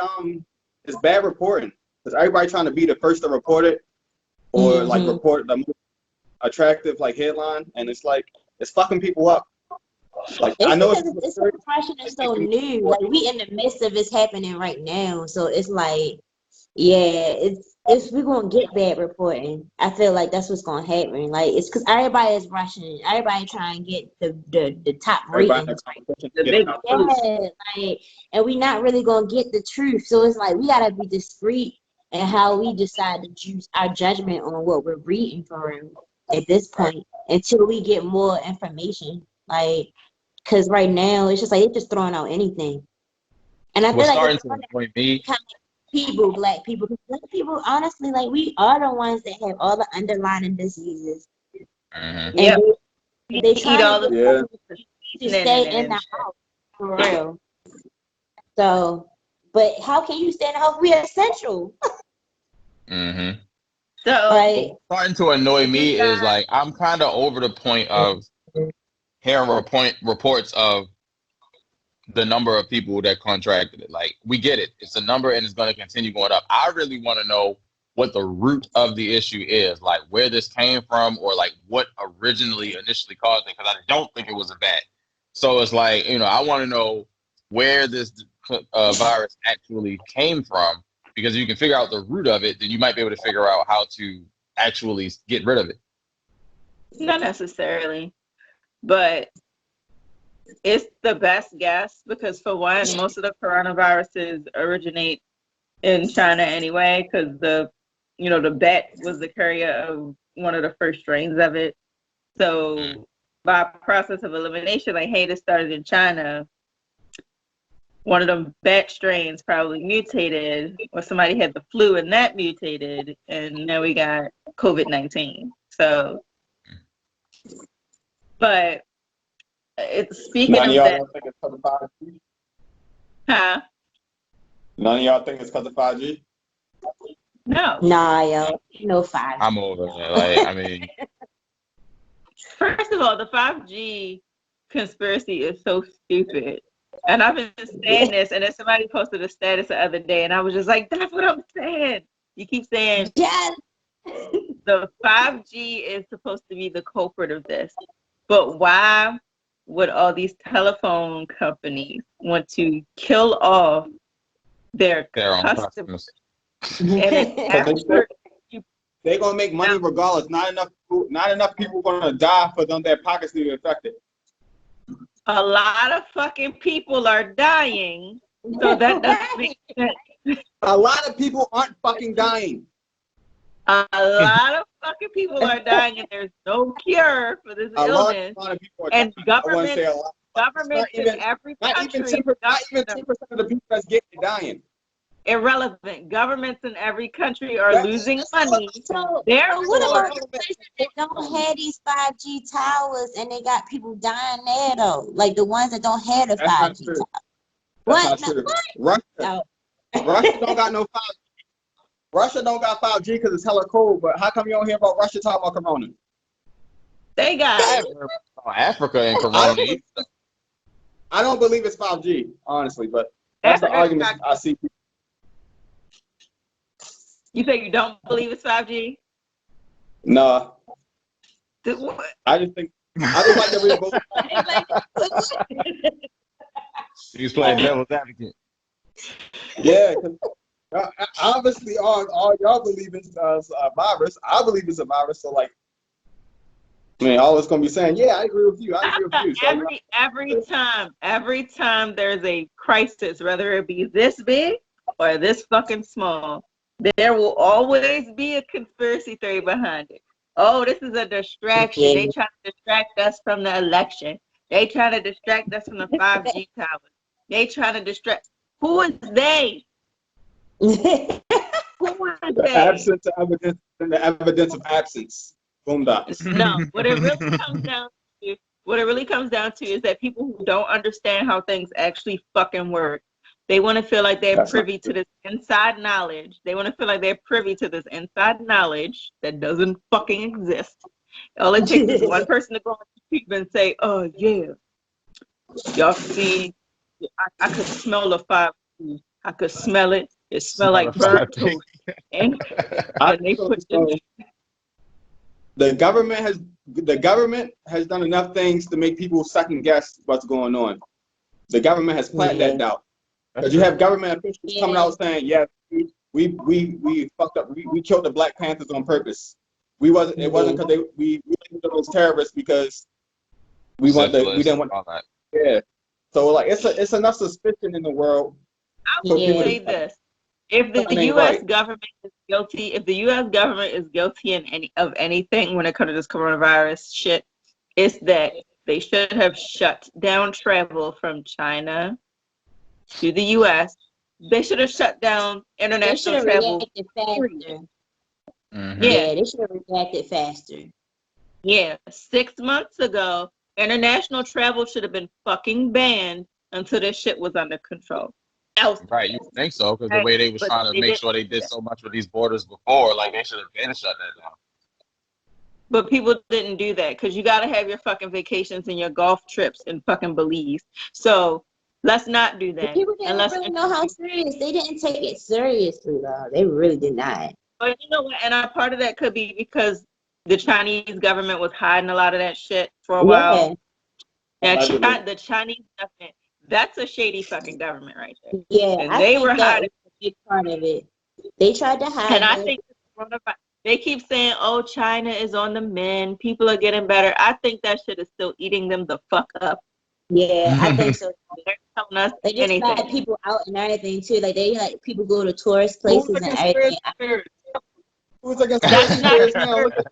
reporting because everybody trying to be the first to report it or like report the most attractive like headline, and it's like it's fucking people up. Like It's I know because this depression is so new. Like we in the midst of it's happening right now, so it's like, yeah, it's we're gonna get bad reporting. I feel like that's what's gonna happen. Like it's because everybody is rushing, everybody trying to get the top ratings. Yeah, like, and we not really gonna get the truth. So it's like we gotta be discreet and how we decide to use our judgment on what we're reading for real at this point until we get more information. Like, because right now it's just like they're just throwing out anything, and I feel what's like starting it's to annoy me. people, Black people, because Black people, honestly, like we are the ones that have all the underlying diseases, and they Eat trying all to the get us to stay in the house for real. So, but how can you stay in the house? We are essential. So Like, what's starting to annoy me is like I'm kind of over the point of hearing reports of the number of people that contracted it. Like, we get it. It's a number and it's going to continue going up. I really want to know what the root of the issue is, like where this came from or like what initially caused it, because I don't think it was a bat. So it's like, I want to know where this virus actually came from, because if you can figure out the root of it, then you might be able to figure out how to actually get rid of it. Not necessarily, but it's the best guess because, for one, most of the coronaviruses originate in China anyway, because the bat was the carrier of one of the first strains of it. So by process of elimination, like, hey, this started in China, one of them bat strains probably mutated, or somebody had the flu and that mutated, and now we got COVID-19. So, but it's speaking None of of y'all that. don't think it's because of 5G? Huh? None of y'all think it's because of 5G? No. Nah, yo, no 5G. I'm over it. Like, I mean, First of all, the 5G conspiracy is so stupid. And I've been saying this, and then somebody posted a status the other day, and I was just like, that's what I'm saying. You keep saying Yes. the 5G is supposed to be the culprit of this. But why would all these telephone companies want to kill off their own customers? customers. And it's after They're gonna make money regardless. Not enough people gonna die for them their pockets to be affected. a lot of fucking people are dying, so that doesn't make sense. A lot of people aren't fucking dying. A lot of fucking people are dying, and there's no cure for this illness. Lot of people are And dying. I wouldn't say a lot. governments in every Not country, even 10% of the people that's getting dying. irrelevant. Governments in every country are losing money. So Therefore, what about the places that don't have these 5G towers and they got people dying there though? Like the ones that don't have the That's not 5G true. tower. That's What? not true. No. Russia don't got no 5G. Russia don't got 5G because it's hella cold. But how come you don't hear about Russia talking about Corona? they got Africa and Corona. I don't believe it's 5G, honestly. But that's the argument I see. You say you don't believe it's 5G? Nah. What? I just like to read both. He's playing devil's advocate. Yeah, obviously all y'all believe it's a virus. I believe it's a virus. So like, I mean, always gonna be saying, yeah, I agree with you. I agree with you. So, every time there's a crisis, whether it be this big or this fucking small, there will always be a conspiracy theory behind it. Oh, this is a distraction. Yeah. They trying to distract us from the election. They trying to distract us from the 5G towers. They trying to distract. Who is they? Who is the they? absence of evidence and the evidence of absence. Boom dots. No, what it really comes down to is that people who don't understand how things actually fucking work, they want to feel like they're privy to this inside knowledge. They want to feel like they're privy to this inside knowledge that doesn't fucking exist. All it takes is one person to go on YouTube and say, "Oh yeah, y'all see, I could smell the 5G. I could smell it. It smelled like burnt toast." And they put the government has done enough things to make people second guess what's going on. The government has planted that doubt. Because you have government officials coming out saying, "Yeah, we fucked up. We killed the Black Panthers on purpose. It wasn't because we labeled them as terrorists because we didn't want that. Yeah. So like it's enough suspicion in the world. I will say this: if the U.S. government is guilty, of anything when it comes to this coronavirus shit, it's that they should have shut down travel from China to the U.S. They should have shut down international travel. Mm-hmm. Yeah, they should have reacted faster. Yeah, 6 months ago, international travel should have been fucking banned until this shit was under control. Right, you think so? Because the way they was trying to make sure they did so much with these borders before, like they should have been shut that down. But people didn't do that because you got to have your fucking vacations and your golf trips in fucking Belize. So Let's not do that. People And didn't really know how serious. They didn't take it seriously, though. They really did not. But you know what? And a part of that could be because the Chinese government was hiding a lot of that shit for a while. Yeah, the Chinese government, that's a shady fucking government right there. Yeah, and I they think were that hiding. was a big part of it. They tried to hide And I it. think they keep saying, "Oh, China is on the mend. People are getting better." I think that shit is still eating them the fuck up. Yeah, I think so. They're telling us They just anything. let people out and everything too. Like they like people go to tourist places and everything. Who's a conspiracy theorist now? Look at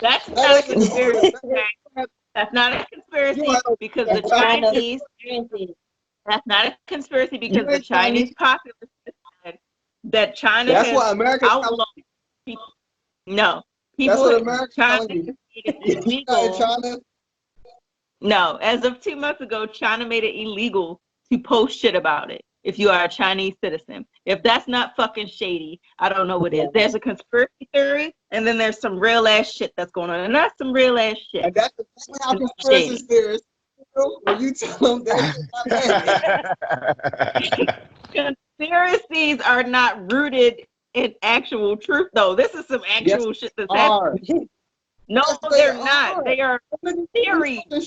That's not a conspiracy. That's not a conspiracy because the Chinese. That's not a conspiracy because the Chinese populace said that China That's has what America's outlawed people. No, people. That's what America's China telling you. made it illegal. China. No, as of 2 months ago, China made it illegal to post shit about it if you are a Chinese citizen. If that's not fucking shady, I don't know what is. There's a conspiracy theory, and then there's some real ass shit that's going on, and that's some real ass shit. And that's exactly how conspiracy theorists feel when you tell them that. Conspiracies are not rooted in actual truth, though. This is some actual shit that's happening. No, they're not. They are theories. I'm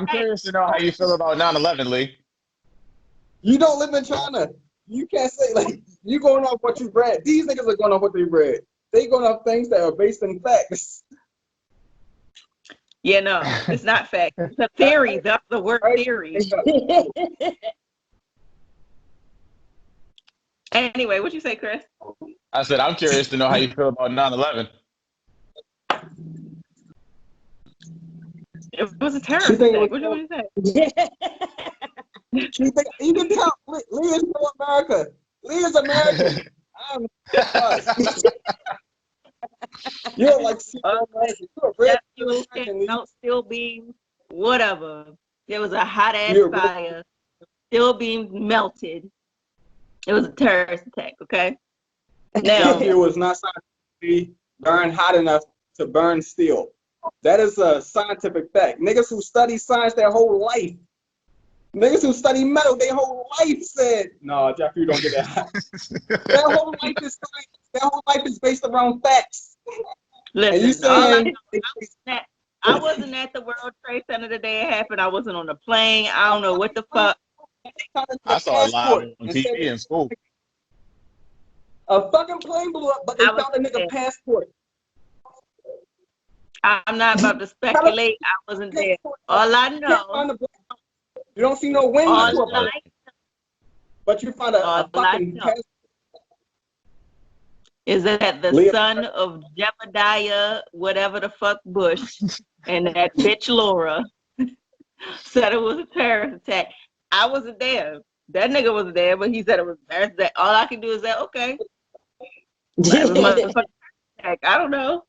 curious to know how you feel about 9/11, Lee. You don't live in China. You can't say, like, you going off what you read. These niggas are going off what they read. They going off things that are based in facts. Yeah, no, it's not fact. It's a theory. That's the word theory. Anyway, what'd you say, Chris? I said, I'm curious to know how you feel about 9/11. It was a terrorist attack. What do you say? You can tell Lee is from America. Lee is American. You're like steel beams, whatever. There was a hot ass fire. Steel beams melted. It was a terrorist attack, okay? Now it was not scientifically burned hot enough to burn steel. That is a scientific fact. Niggas who study science their whole life, niggas who study metal their whole life said, "No, Jeff, you don't get that hot." Their whole life is science. Their whole life is based around facts. Listen, and you saying I wasn't at the World Trade Center the day it happened. I wasn't on the plane. I don't know what the fuck. I saw it live on TV in school. A fucking plane blew up, but they found a nigga passport. I'm not about to speculate. I wasn't there. All I know. You don't see no wings, but you find a fucking passport. Is that the son of Jebediah, whatever the fuck Bush, and that bitch Laura said it was a terrorist attack. I wasn't there. That nigga wasn't there, but he said it was a terrorist attack. All I can do is say, okay. I don't know.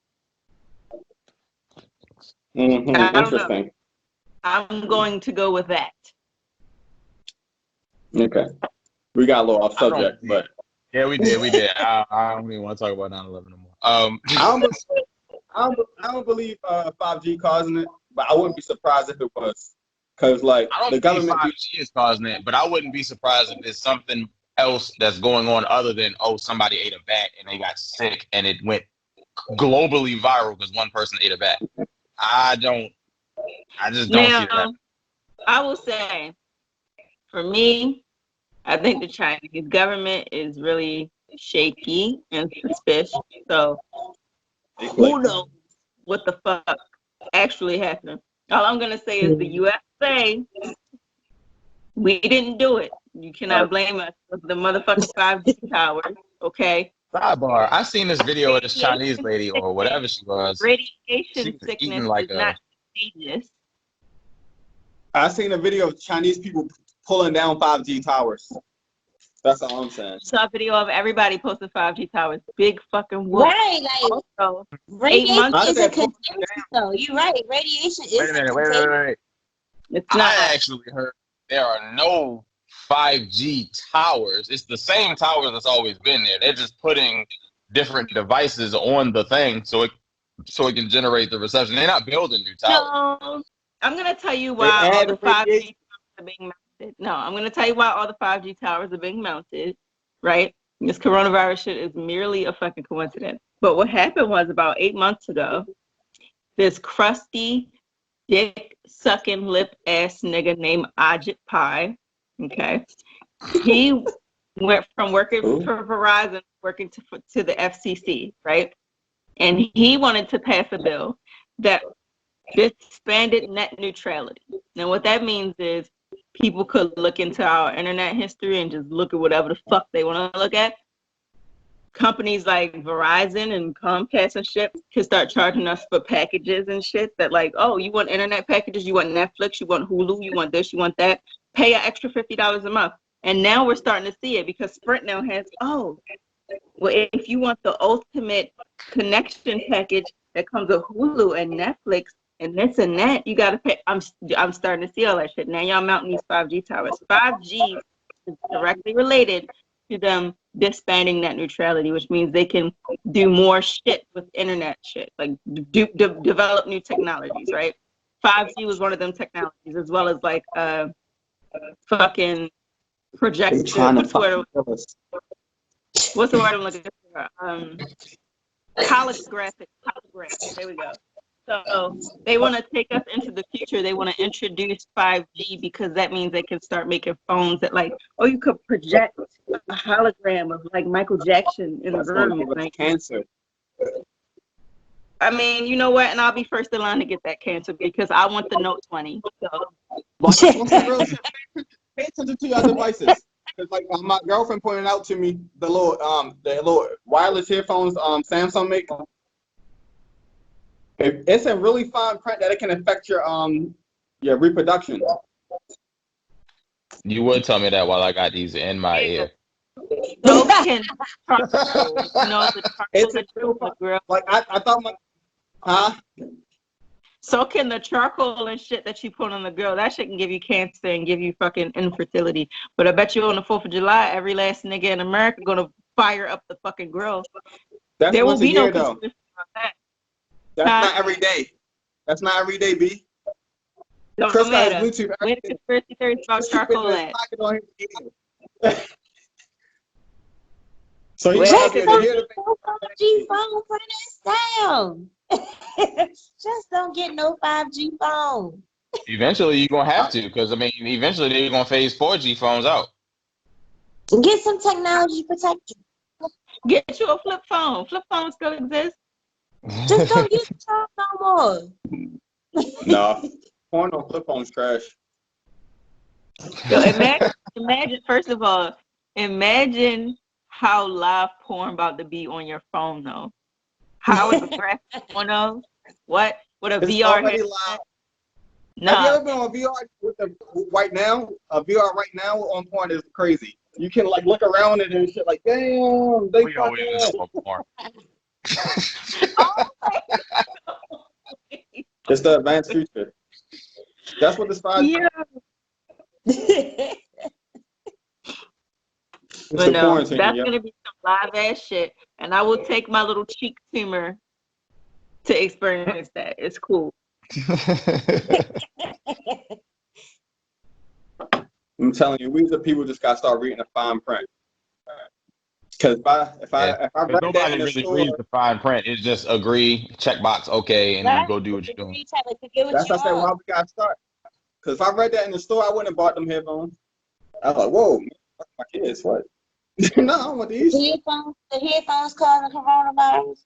Mm-hmm. I don't Interesting. know. I'm going to go with that. Okay. We got a little off subject, but yeah, we did. I don't even want to talk about 9/11 no more. I don't believe 5G causing it, but I wouldn't be surprised if it was, because like I don't the government 5G is causing it, but I wouldn't be surprised if it's something else that's going on other than somebody ate a bat and they got sick and it went globally viral because one person ate a bat. I just don't see that. I will say, for me, I think the Chinese government is really shaky and suspicious. So who knows what the fuck actually happened? All I'm gonna say is the USA, we didn't do it. You cannot blame us for the motherfucking 5G towers, okay? Sidebar. I seen this video of this Chinese lady or whatever she was. Radiation sickness is not contagious. I seen a video of Chinese people pulling down 5G towers. That's all I'm saying. Saw a video of everybody posting 5G towers. Big fucking whoop. Right, like also, radiation is a contagious though. You're right. Radiation is a contagious. Wait. It's not. I actually heard there are no 5G towers. It's the same towers that's always been there. They're just putting different devices on the thing so it can generate the reception. They're not building new towers. No, I'm gonna tell you They why all add the the 5G radiation. towers are being mounted. No, I'm gonna tell you why all the 5G towers are being mounted, right? This coronavirus shit is merely a fucking coincidence. But what happened was about 8 months ago, this crusty, dick sucking lip ass nigga named Ajit Pai, okay? He went from working for Verizon working to the FCC, right? And he wanted to pass a bill that disbanded net neutrality. Now, what that means is people could look into our internet history and just look at whatever the fuck they want to look at. Companies like Verizon and Comcast and shit can start charging us for packages and shit that like, oh, you want internet packages, you want Netflix, you want Hulu, you want this, you want that. Pay an extra $50 a month. And now we're starting to see it because Sprint now has, oh, well, if you want the ultimate connection package that comes with Hulu and Netflix and this and that, you got to pay. I'm starting to see all that shit. Now y'all mounting these 5G towers. 5G is directly related to them disbanding net neutrality, which means they can do more shit with internet shit, like develop new technologies, right? 5G was one of them technologies, as well as like fucking projection. What's the word? What's the word I'm looking for? Holographic. There we go. So they want to take us into the future. They want to introduce 5G because that means they can start making phones that like, oh, you could project a hologram of like Michael Jackson in the room. Like, Cancer. I mean, you know what? And I'll be first in line to get that cancer because I want the Note 20. So. Pay attention to your devices. Cause like my girlfriend pointed out to me the little wireless headphones Samsung make. It's a really fine print that it can affect your reproduction. You would tell me that while I got these in my ear. So can charcoal, you know, the charcoal It's that you put on the grill. like I thought So can the charcoal and shit that you put on the grill. That shit can give you cancer and give you fucking infertility. But I bet you on the 4th of July, every last nigga in America gonna fire up the fucking grill. That's there will once be a year, no though. conspiracy about that. That's not every day. That's not every day, B. Don't Chris got matter. his Bluetooth. Where the conspiracy theories about charcoal at? So Where Just the don't hear get no 5G phone. Put it down. Just don't get no 5G phone. Eventually, you're gonna have to, because I mean, eventually they're gonna phase 4G phones out. Get some technology protection. Get you a flip phone. Flip phones still exist. Just don't get charged no more. No, porn on flip phone's trash. So imagine, first of all, imagine how live porn about to be on your phone, though. How is the graphics on those? What? With a It's VR already headset? live. No. Have you ever been on VR with the right now? A VR right now on porn is crazy. You can like look around it and shit like, damn, they We always fucking. just want porn. Oh my It's the advanced future. That's what this 5G. yeah. It's But the no, quarantine. that's Yeah. gonna be some live ass shit, and I will take my little cheek tumor to experience that. It's cool. I'm telling you, we the people just gotta start reading the fine print. Because if I read that nobody in the really store, reads the fine print. It's just agree, checkbox, okay, and you go do what you're doing. that's why I say why we gotta start. Because if I read that in the store, I wouldn't have bought them headphones. I was like, whoa, my kids, what? No, I don't want these. The headphones causing coronavirus.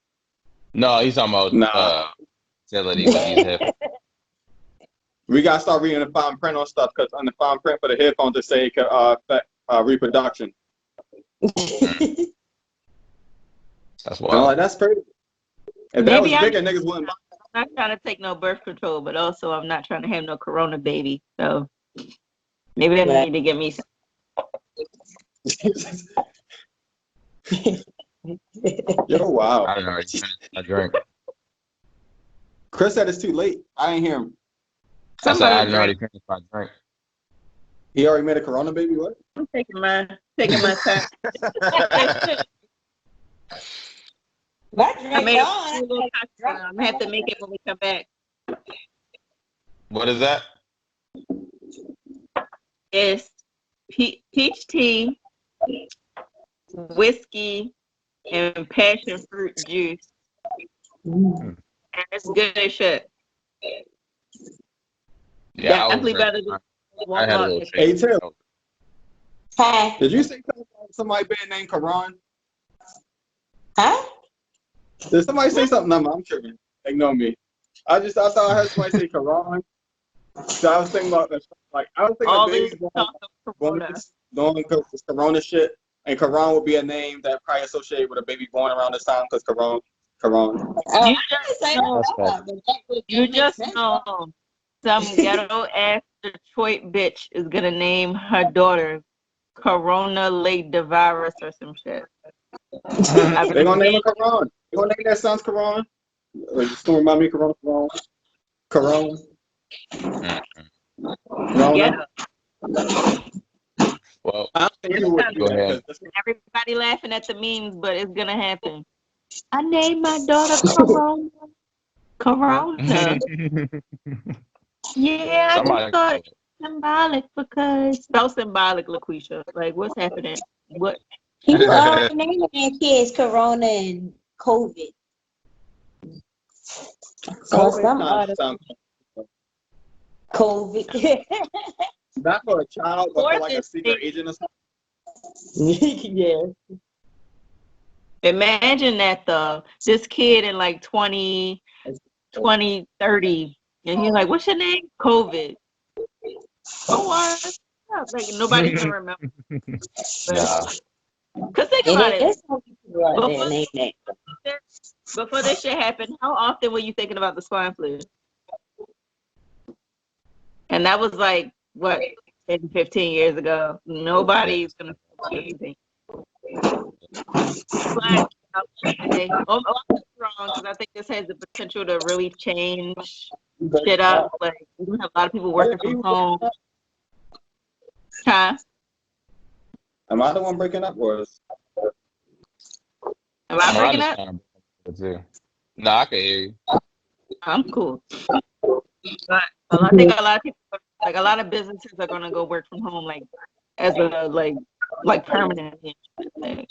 No, he's talking about Nah. facility with these headphones. We gotta start reading the fine print on stuff because on the fine print for the headphones they say it could affect reproduction. That's I'm wild. like, that's crazy. If that Maybe was bigger, niggas wouldn't buy. I'm not trying to take no birth control, but also I'm not trying to have no corona baby. So maybe they need to get me some. Yo, wow. I don't know. I drink. Chris said it's too late. I didn't hear him. I said I Somebody didn't already drink. finish my drink. He already made a corona baby, what? I'm taking my time. I made a little cocktail. I'm gonna have to make it when we come back. What is that? It's peach tea, whiskey, and passion fruit juice. Mm. And it's good as shit. Yeah, I was Definitely drinking. better than I had a Walmart. little Hey, shake. Tim, Hi. did you say somebody being named Karan? Huh? Did somebody say something? No, I'm tripping. Ignore me. I thought I heard somebody say Karan. So I was thinking about like I was thinking of All this babies talk of born Corona. doing this Corona shit, and Karan would be a name that probably associated with a baby born around this time because Karan. I You didn't just say know, That's that, but that you makes just sense. know some ghetto ass Detroit bitch is gonna name her daughter Corona late the virus or some shit. I've They're been gonna name her Karan. They're gonna name their sons Karan. It's gonna remind me of Karan. Mm. ghetto. Well, I don't think you would do go that ahead. because Everybody laughing at the memes, but it's gonna happen. I named my daughter Corona. Corona. Yeah, I just Somebody thought do it's symbolic because so symbolic, LaQuisha. Like, what's happening? What? People it. already naming their kids Corona and COVID. So COVID some kind of artists sounds COVID. not for a child, but for Fourth like a is secret agent or something. Yeah. imagine that though. This kid in like 2030, and he's like, "What's your name?" COVID. Oh, what? Like nobody's gonna remember. Nah. Cause think about It it. is some people out there name that. Before this shit happened, how often were you thinking about the swine flu? And that was like what 10, 15 years ago. Nobody's gonna talk about anything. But I would say, I'm wrong because I think this has the potential to really change shit up. Like we don't have a lot of people working from home. Huh? Am I the one breaking up or is Am I breaking Miranda's up? kind of too. Nah, I can hear you. I'm cool. But I think a lot of people, like a lot of businesses, are gonna go work from home, like as a like permanent. Like,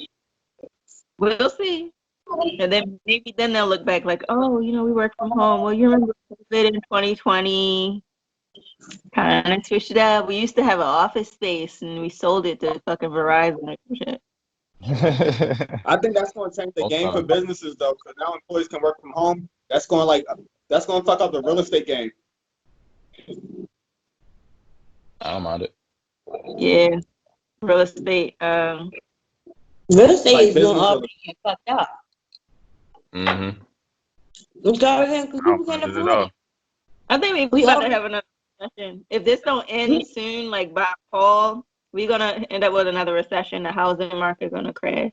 we'll see. And then maybe then they'll look back like, oh, we work from home. Well, you remember COVID in 2020? Kind of switched it up. We used to have an office space and we sold it to fucking Verizon and shit. I think that's going to change the game for businesses though, because now employees can work from home. That's going to fuck up the real estate game. I don't mind it. Yeah, real estate. Real estate Like is going business. already get fucked up. Mm-hmm. It's already because I people don't can't mind it at afford all. it. I think we We about to already have another recession. If this don't end soon, like by fall, we're gonna end up with another recession. The housing market gonna crash.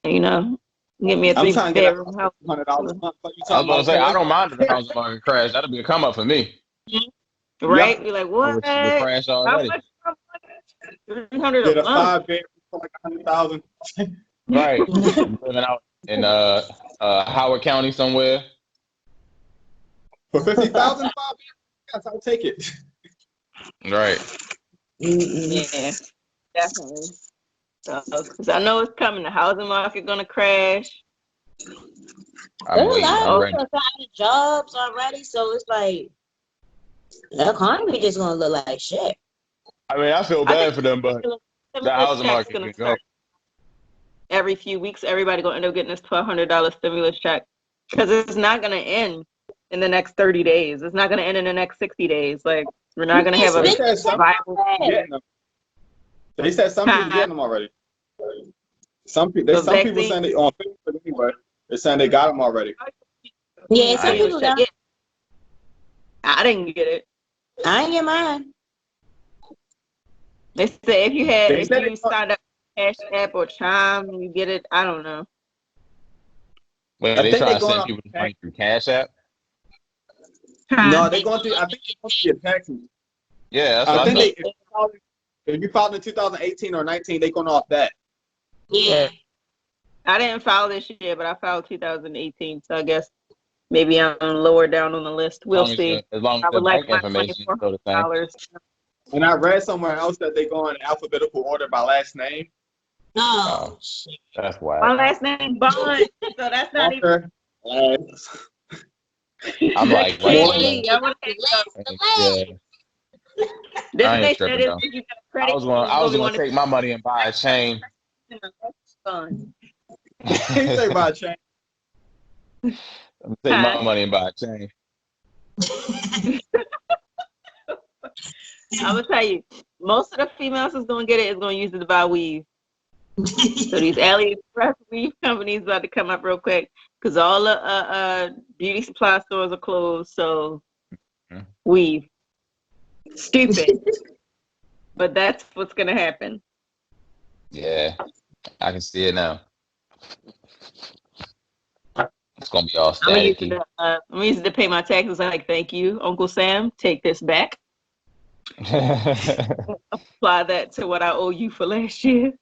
Give me a I'm trying to get three-bedroom house. $100 a month. What you I was talking about to about, say, I Tim? don't mind if the housing market crash. That'll be a come up for me. Yeah. Right? Be like, I what? wish it would crash How already. much? 300 Get a a month. 5 bedroom for like 100,000 Right. I'm living out in Howard County somewhere. for 50,000. 5 bedroom. Yes, I'll take it. Right. Yeah, definitely. So, 'cause I know it's coming. The housing market gonna crash. I'm There's a waiting. lot I'm of ready. people out of jobs already, so it's like the economy just gonna look like shit. I mean, I feel I think bad for them, but the stimulus housing check's market gonna can go. start every few weeks. Everybody gonna end up getting this $1,200 stimulus check because it's not gonna end in the next 30 days. It's not gonna end in the next 60 days. Like we're not gonna have Yes, They a said some viable. people getting them. They said some people getting them already. Some people The saying vaccine. they on Facebook anyway. They're saying they got them already. Yeah, I some ain't. people got. Yeah, I didn't get it. I ain't get mine. They say They if said you signed up for Cash App or Chime, you get it. I don't know. Wait, I they think trying they're to going send off people the tax. money through Cash App? No, they're going through. I think they're going through your taxes. Yeah, that's I what I think thought. if you filed in 2018 or 19, they going off that. Yeah. I didn't file this year, but I filed 2018, so I guess Maybe I'm lower down on the list. We'll see. As long as I the would like bank my money information is for still the same. $100. And I read somewhere else that they go in alphabetical order by last name. Oh, shit. That's My why. last name Bond, so that's not even. Walker, last. I'm That like right can't on be. the. I want to Yeah, I Didn't ain't they say tripping this? though. If you got a credit, it's I gonna was be gonna one of take my money and buy a chain. fun. You say by change. I'm take Huh? my money and buy a chain. I will tell you, most of the females that's gonna get it is gonna use it to buy weave. So these AliExpress weave companies about to come up real quick because all the beauty supply stores are closed. So weave, stupid, but that's what's gonna happen. Yeah, I can see it now. It's gonna be all I'm gonna use staticky. it. I'm gonna use it to pay my taxes. Like, thank you, Uncle Sam. Take this back. Apply that to what I owe you for last year,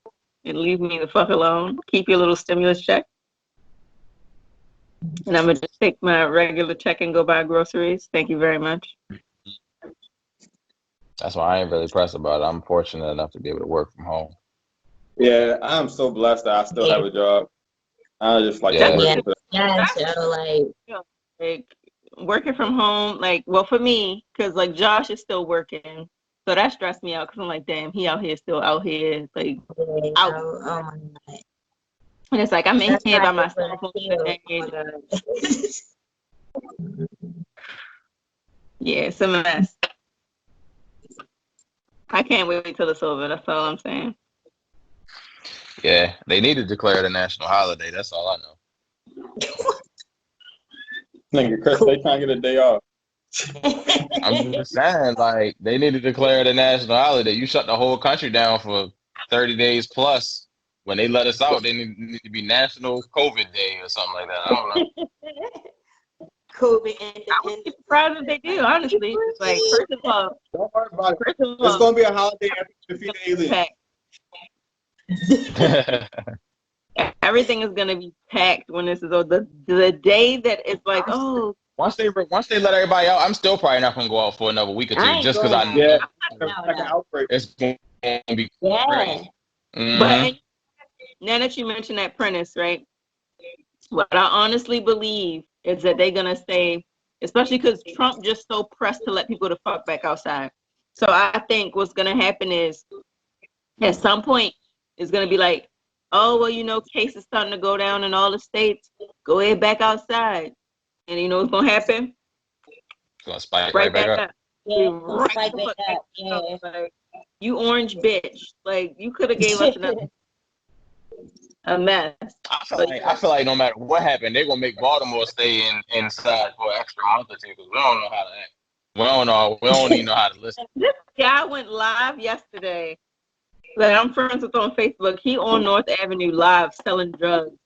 and leave me the fuck alone. Keep your little stimulus check. And I'm gonna just take my regular check and go buy groceries. Thank you very much. That's why I ain't really pressed about it. I'm fortunate enough to be able to work from home. Yeah, I'm so blessed that I still have a job. I just like Yeah. to Yeah, work with it. yeah, so Like working from home, like, well, for me, because like Josh is still working, so that stressed me out because I'm like, damn, he out here still out here, like yeah, out. oh my God. And it's like I'm in That's here why by I just myself want on to the kill. stage. Yeah, it's a mess. I can't wait till it's over. That's all I'm saying. Yeah, they need to declare it a national holiday. That's all I know. Nigga, Chris, they trying to get a day off. I'm just saying, like, they need to declare it a national holiday. You shut the whole country down for 30 days plus. When they let us out, they need to be National COVID Day or something like that. I don't know. COVID I would independent. be surprised if they do, honestly. Like, first of all, Don't worry about it. first of It's all, gonna be a holiday after you defeat the aliens. packed. Everything is gonna be packed when this is over. The day that it's like, oh, once they let everybody out, I'm still probably not gonna go out for another week or I two, ain't just because going I out. Yeah, know No, second no. outbreak. it's gonna be Yeah. crazy. but now that you mentioned that Prentice, right? What I honestly believe is that they're gonna say, especially because Trump just so pressed to let people the fuck back outside. So I think what's gonna happen is at some point it's gonna be like, oh well, you know, cases starting to go down in all the states. Go ahead back outside, and you know what's gonna happen? It's gonna spike Right right back back up. up. Yeah, Right spike the back fuck up. back Yeah. up. Like, you orange bitch. Like, you could have gave us a mess. I feel like no matter what happened, they're gonna make Baltimore stay inside for an extra month or two because we don't know how to act. We don't even know how to listen. This guy went live yesterday. Like, I'm friends with on Facebook. He on North Avenue live selling drugs.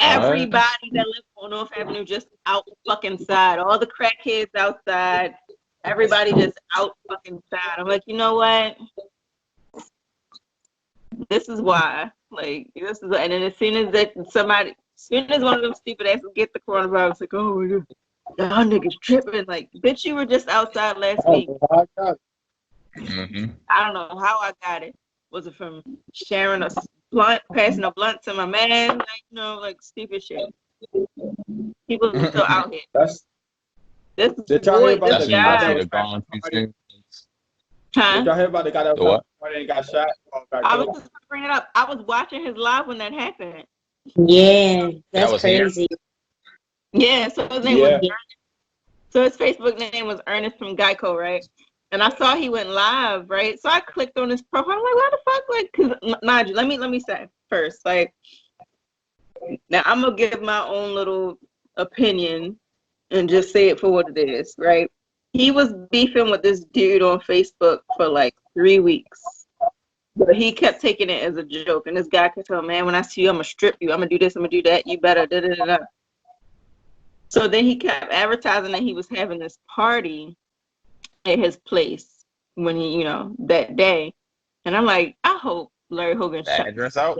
Everybody that lives on North Avenue just out fucking side. All the crackheads outside. Everybody just out fucking side. I'm like, you know what? This is why. Like, this is, and then as soon as one of them stupid asses get the coronavirus, like, oh, y'all niggas tripping. Like, bitch, you were just outside last week. Mm-hmm. I don't know how I got it. Was it from sharing a blunt, passing a blunt to my man? Like, you know, like stupid shit. People are still out here. This Did y'all hear boy, about this That's the when you guy know guy, that she'd was have gone too soon. huh? Did y'all hear about the guy that The was what? party and got shot? I was just bringing it up. I was watching his live when that happened. Yeah, that's was here? crazy. Yeah, so his name was so his Facebook name was Ernest from Geico, right? And I saw he went live, right? So I clicked on his profile. I'm like, why the fuck? Like, cause mind you, let me say first, like, now I'm gonna give my own little opinion and just say it for what it is, right? He was beefing with this dude on Facebook for like 3 weeks. But he kept taking it as a joke. And this guy kept telling, man, when I see you, I'm gonna strip you. I'm gonna do this, I'm gonna do that. You better da da da da. So then he kept advertising that he was having this party at his place when he, you know, that day. And I'm like, I hope Larry Hogan The address out?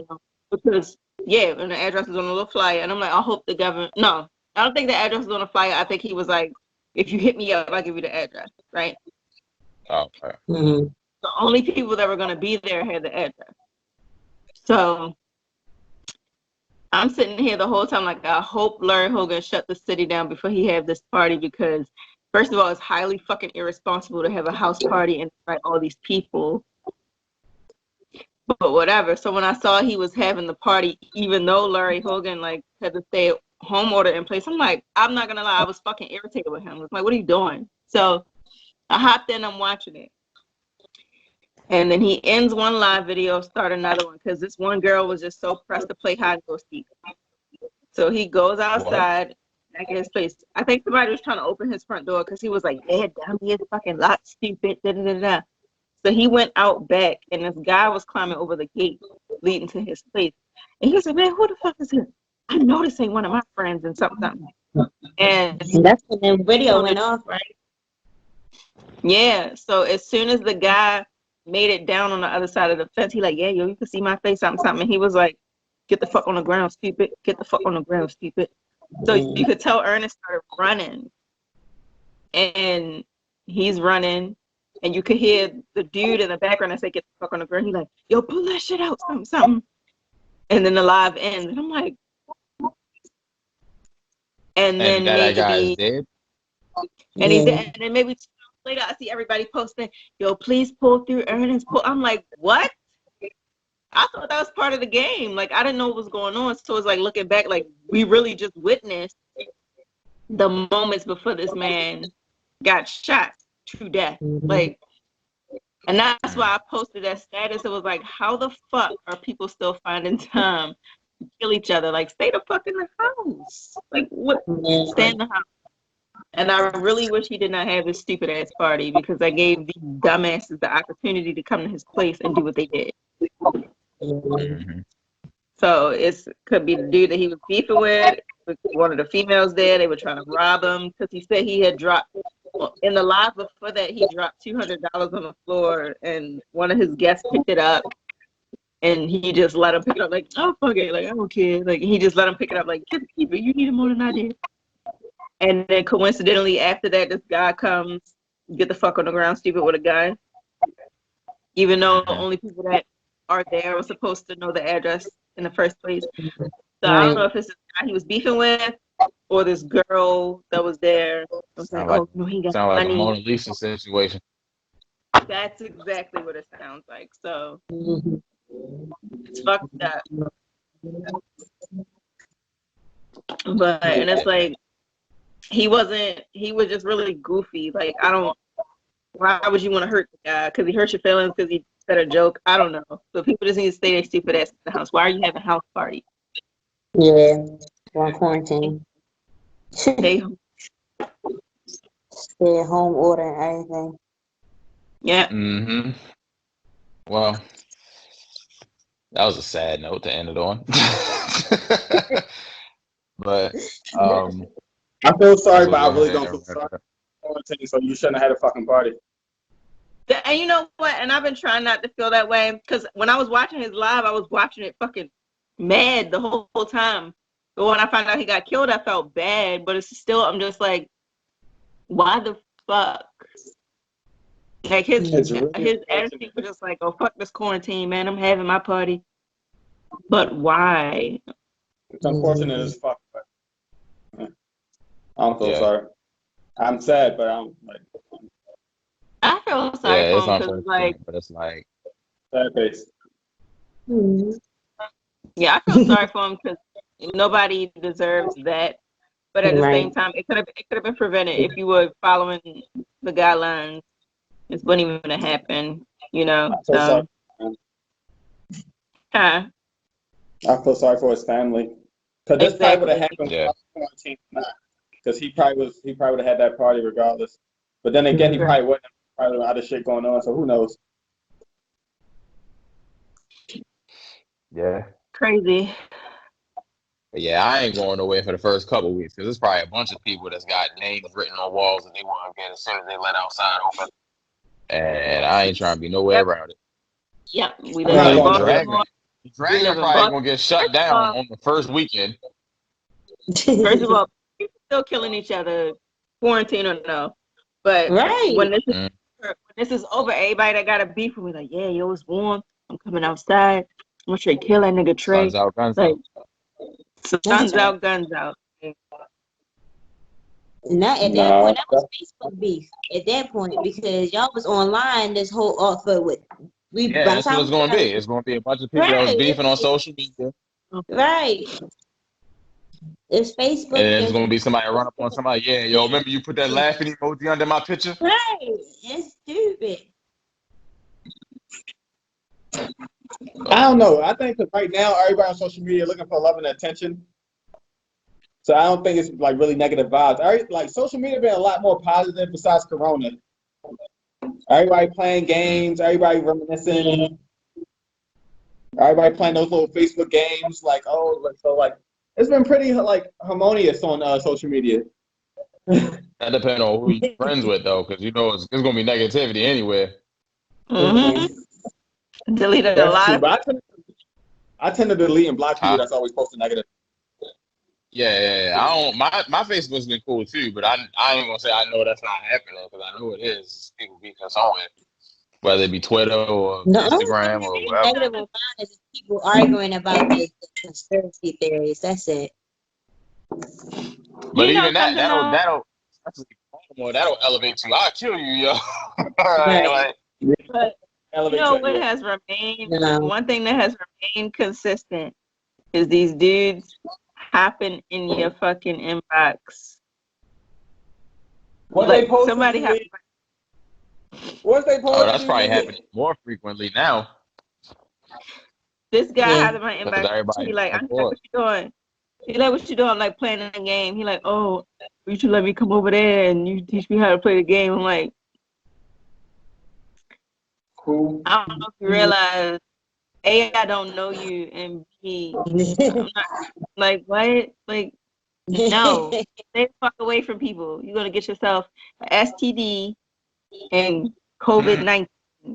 because yeah, and the address is on a little flyer. And I'm like, I hope the government, no, I don't think the address was on the flyer. I think he was like, if you hit me up, I'll give you the address, right? Oh, okay. Mhm. The only people that were going to be there had the address. So I'm sitting here the whole time like, I hope Larry Hogan shut the city down before he have this party, because first of all, it's highly fucking irresponsible to have a house party and invite all these people. But whatever. So when I saw he was having the party, even though Larry Hogan like had the stay at home order in place, I'm like, I'm not gonna lie, I was fucking irritated with him. I was like, what are you doing? So I hopped in, I'm watching it. And then he ends one live video, start another one, because this one girl was just so pressed to play hide and go seek. So he goes What? outside, back in his place. I think somebody was trying to open his front door because he was like, yeah, dummy, it's fucking locked, stupid, da da da da. So he went out back, and this guy was climbing over the gate leading to his place. And he was like, man, who the fuck is here? I know this ain't one of my friends and something. And And that's when the video went off, right? yeah, so as soon as the guy made it down on the other side of the fence, he like, yeah, yo, you can see my face, something, something. And he was like, get the fuck on the ground, stupid. Get the fuck on the ground, stupid. So you could tell Ernest started running. And he's running. And you could hear the dude in the background that say, get the fuck on the ground. He like, yo, pull that shit out, something, something. And then the live ends. And I'm like, and then And that guy is maybe, dead? and he's dead. And then maybe 2 hours later, I see everybody posting, yo, please pull through Ernest. Pull. I'm like, what? I thought that was part of the game. Like, I didn't know what was going on. So it's like looking back, like, we really just witnessed the moments before this man got shot to death. Like, and that's why I posted that status. It was like, how the fuck are people still finding time to kill each other? Like, stay the fuck in the house. Like, what? Stay in the house. And I really wish he did not have this stupid ass party, because I gave these dumbasses the opportunity to come to his place and do what they did. Mm-hmm. So it could be the dude that he was beefing with, one of the females there. They were trying to rob him because he said he had dropped, in the live before that, he dropped $200 on the floor, and one of his guests picked it up, and he just let him pick it up like, oh, fuck it, like, I don't care. Like, he just let him pick it up like, keep it, you need it more than I did. And then coincidentally, after that, this guy comes, get the fuck on the ground, stupid, with a gun. Even though only people that are there were supposed to know the address in the first place. So I don't know if it's the guy he was beefing with or this girl that was there. Was like, oh, no, he got Sound like money. a Mona Lisa situation. That's exactly what it sounds like. So it's fucked up. But, and it's like, he was just really goofy. Like, why would you want to hurt the guy? Because he hurt your feelings, because he said a joke? I don't know. So people just need to stay their stupid ass in the house. Why are you having a house party? Yeah, on quarantine. Stay home. Stay at home order and everything. Yeah. Mm-hmm. Well, that was a sad note to end it on. But I feel sorry, we'll but I go really ahead don't and feel wrap sorry. it up. Quarantine, so you shouldn't have had a fucking party. And you know what? And I've been trying not to feel that way, because when I was watching his live, I was watching it fucking mad the whole time. But when I found out he got killed, I felt bad. But it's still, I'm just like, why the fuck? Like, his attitude was just like, oh, fuck this quarantine, man. I'm having my party. But why? It's unfortunate as fuck. But I don't feel Yeah. sorry. I'm sad, but I don't like. I feel sorry Yeah, for it's him, because, unfortunate, like, but it's like, Sad face. yeah, I feel sorry for him, because nobody deserves that. But at the same time, it could have been prevented if you were following the guidelines. This wouldn't even have happened, you know. I feel sorry. Huh? I feel sorry for his family, because this probably would have happened without quarantine, because he probably would have had that party regardless. But then again, he probably wouldn't. Probably a lot of shit going on, so who knows? yeah. Crazy. But yeah, I ain't going away for the first couple weeks, because there's probably a bunch of people that's got names written on walls that they want to get as soon as they let outside open. And I ain't trying to be nowhere around it. Yep. We I'm live not in going Baltimore. Dragon probably gonna get shut down on the first weekend. First of all, still killing each other, quarantine or no. But Right. when this is over, everybody that got a beef will be like, yeah, yo, it's warm. I'm coming outside. I'm gonna straight kill that nigga Trey. Guns out, guns Like, out. guns out, guns out. Not at that Nah, point. That was Facebook beef at that point because y'all was online this whole offer with we Yeah, by the that's what time it's going to be. It's going to be a bunch of people that was right, beefing on social media, right. It's and Facebook then it's and going to be somebody run up on somebody. Yeah, yo, remember you put that laughing emoji under my picture? right. It's stupid. I don't know. I think that right now everybody on social media looking for love and attention. So I don't think it's like really negative vibes. Like social media been a lot more positive besides Corona. Everybody playing games, everybody reminiscing, everybody playing those little Facebook games. Like it's been pretty like harmonious on social media. That depends on who you're friends with, though, because you know it's going to be negativity anywhere. Deleted a That's lot true, of but I tend to delete and block people Huh? that's always posting negative. Yeah. I don't. My Facebook's been cool too, but I ain't gonna say I know that's not happening because I know it is. People be concerned, whether it be Twitter or The only thing Instagram that or is whatever. negative on mine is people arguing about the conspiracy theories. That's it. But You know even that, something though? especially Baltimore, that'll elevate you. I'll kill you, yo. Right. Like, But you Elevate know your what yeah. has remained? No. One thing that has remained consistent is these dudes hopping in your fucking inbox. What Like they posted somebody to have me? What they oh, posted that's to probably me? happening more frequently now this guy Yeah. hopped in my because inbox. He everybody like, I'm like, bored. what you doing? He like, what you doing? I'm like playing a game. He like, oh, you should let me come over there and you teach me how to play the game. I'm like, Who? I don't know if you realize, A, I don't know you, and B, I'm not like what? Like, no. Stay the fuck away from people. You're gonna get yourself an STD and COVID-19.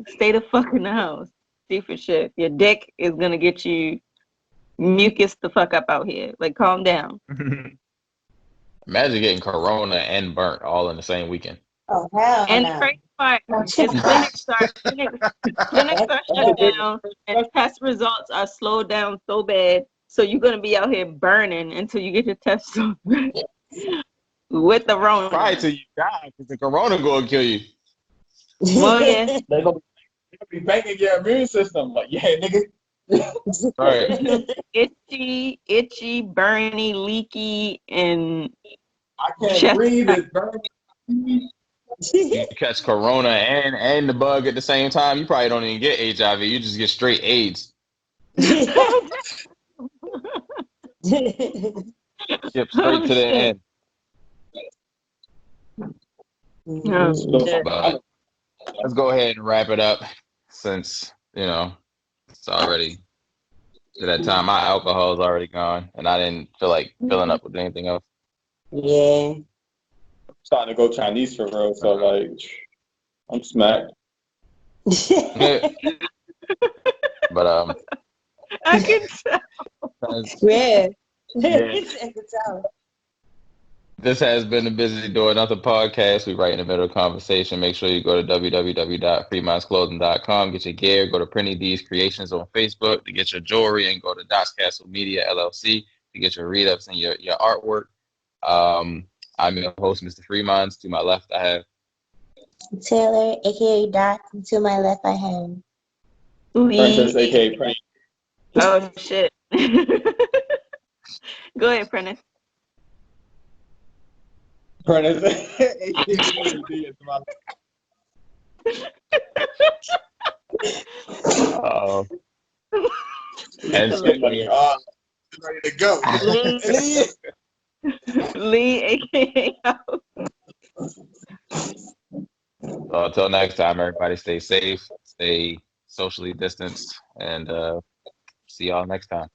Stay the fuck in the house. Stupid shit. Your dick is gonna get you mucus the fuck up out here. Like, calm down. Imagine getting corona and burnt all in the same weekend. Oh hell And the no. crazy part is clinics are shut down and test results are slowed down so bad. So you're gonna be out here burning until you get your test results with the Rona. Probably till you die because the corona gonna kill you. Well, yeah. They're gonna be banging your immune system. Like, yeah, nigga. Right. itchy, burny, leaky, and I can't chest. breathe. It's burning. You catch corona and the bug at the same time, you probably don't even get HIV. You just get straight AIDS. Skip straight Oh, to the shit. end. Oh, shit. But let's go ahead and wrap it up since, it's already to that time. My alcohol is already gone and I didn't feel like filling up with anything else. Yeah. Starting to go Chinese for real, so like, I'm smacked. But I can tell. Yeah. Yeah. This has been the Busy Door Nothing podcast. We right in the middle of conversation. Make sure you go to www.freemindsclothing.com. Get your gear. Go to Printy D's Creations on Facebook to get your jewelry, and go to Dots Castle Media LLC to get your read-ups and your artwork. I'm your host, Mr. Freeminds. To my left, I have Taylor, aka Doc. To my left, I have Princess, Lee. aka Prince. Oh, shit. Go ahead, Prentice. Princess, aka to my and Skip. ready to go. Lee, aka. So until next time, everybody stay safe, stay socially distanced, and see y'all next time.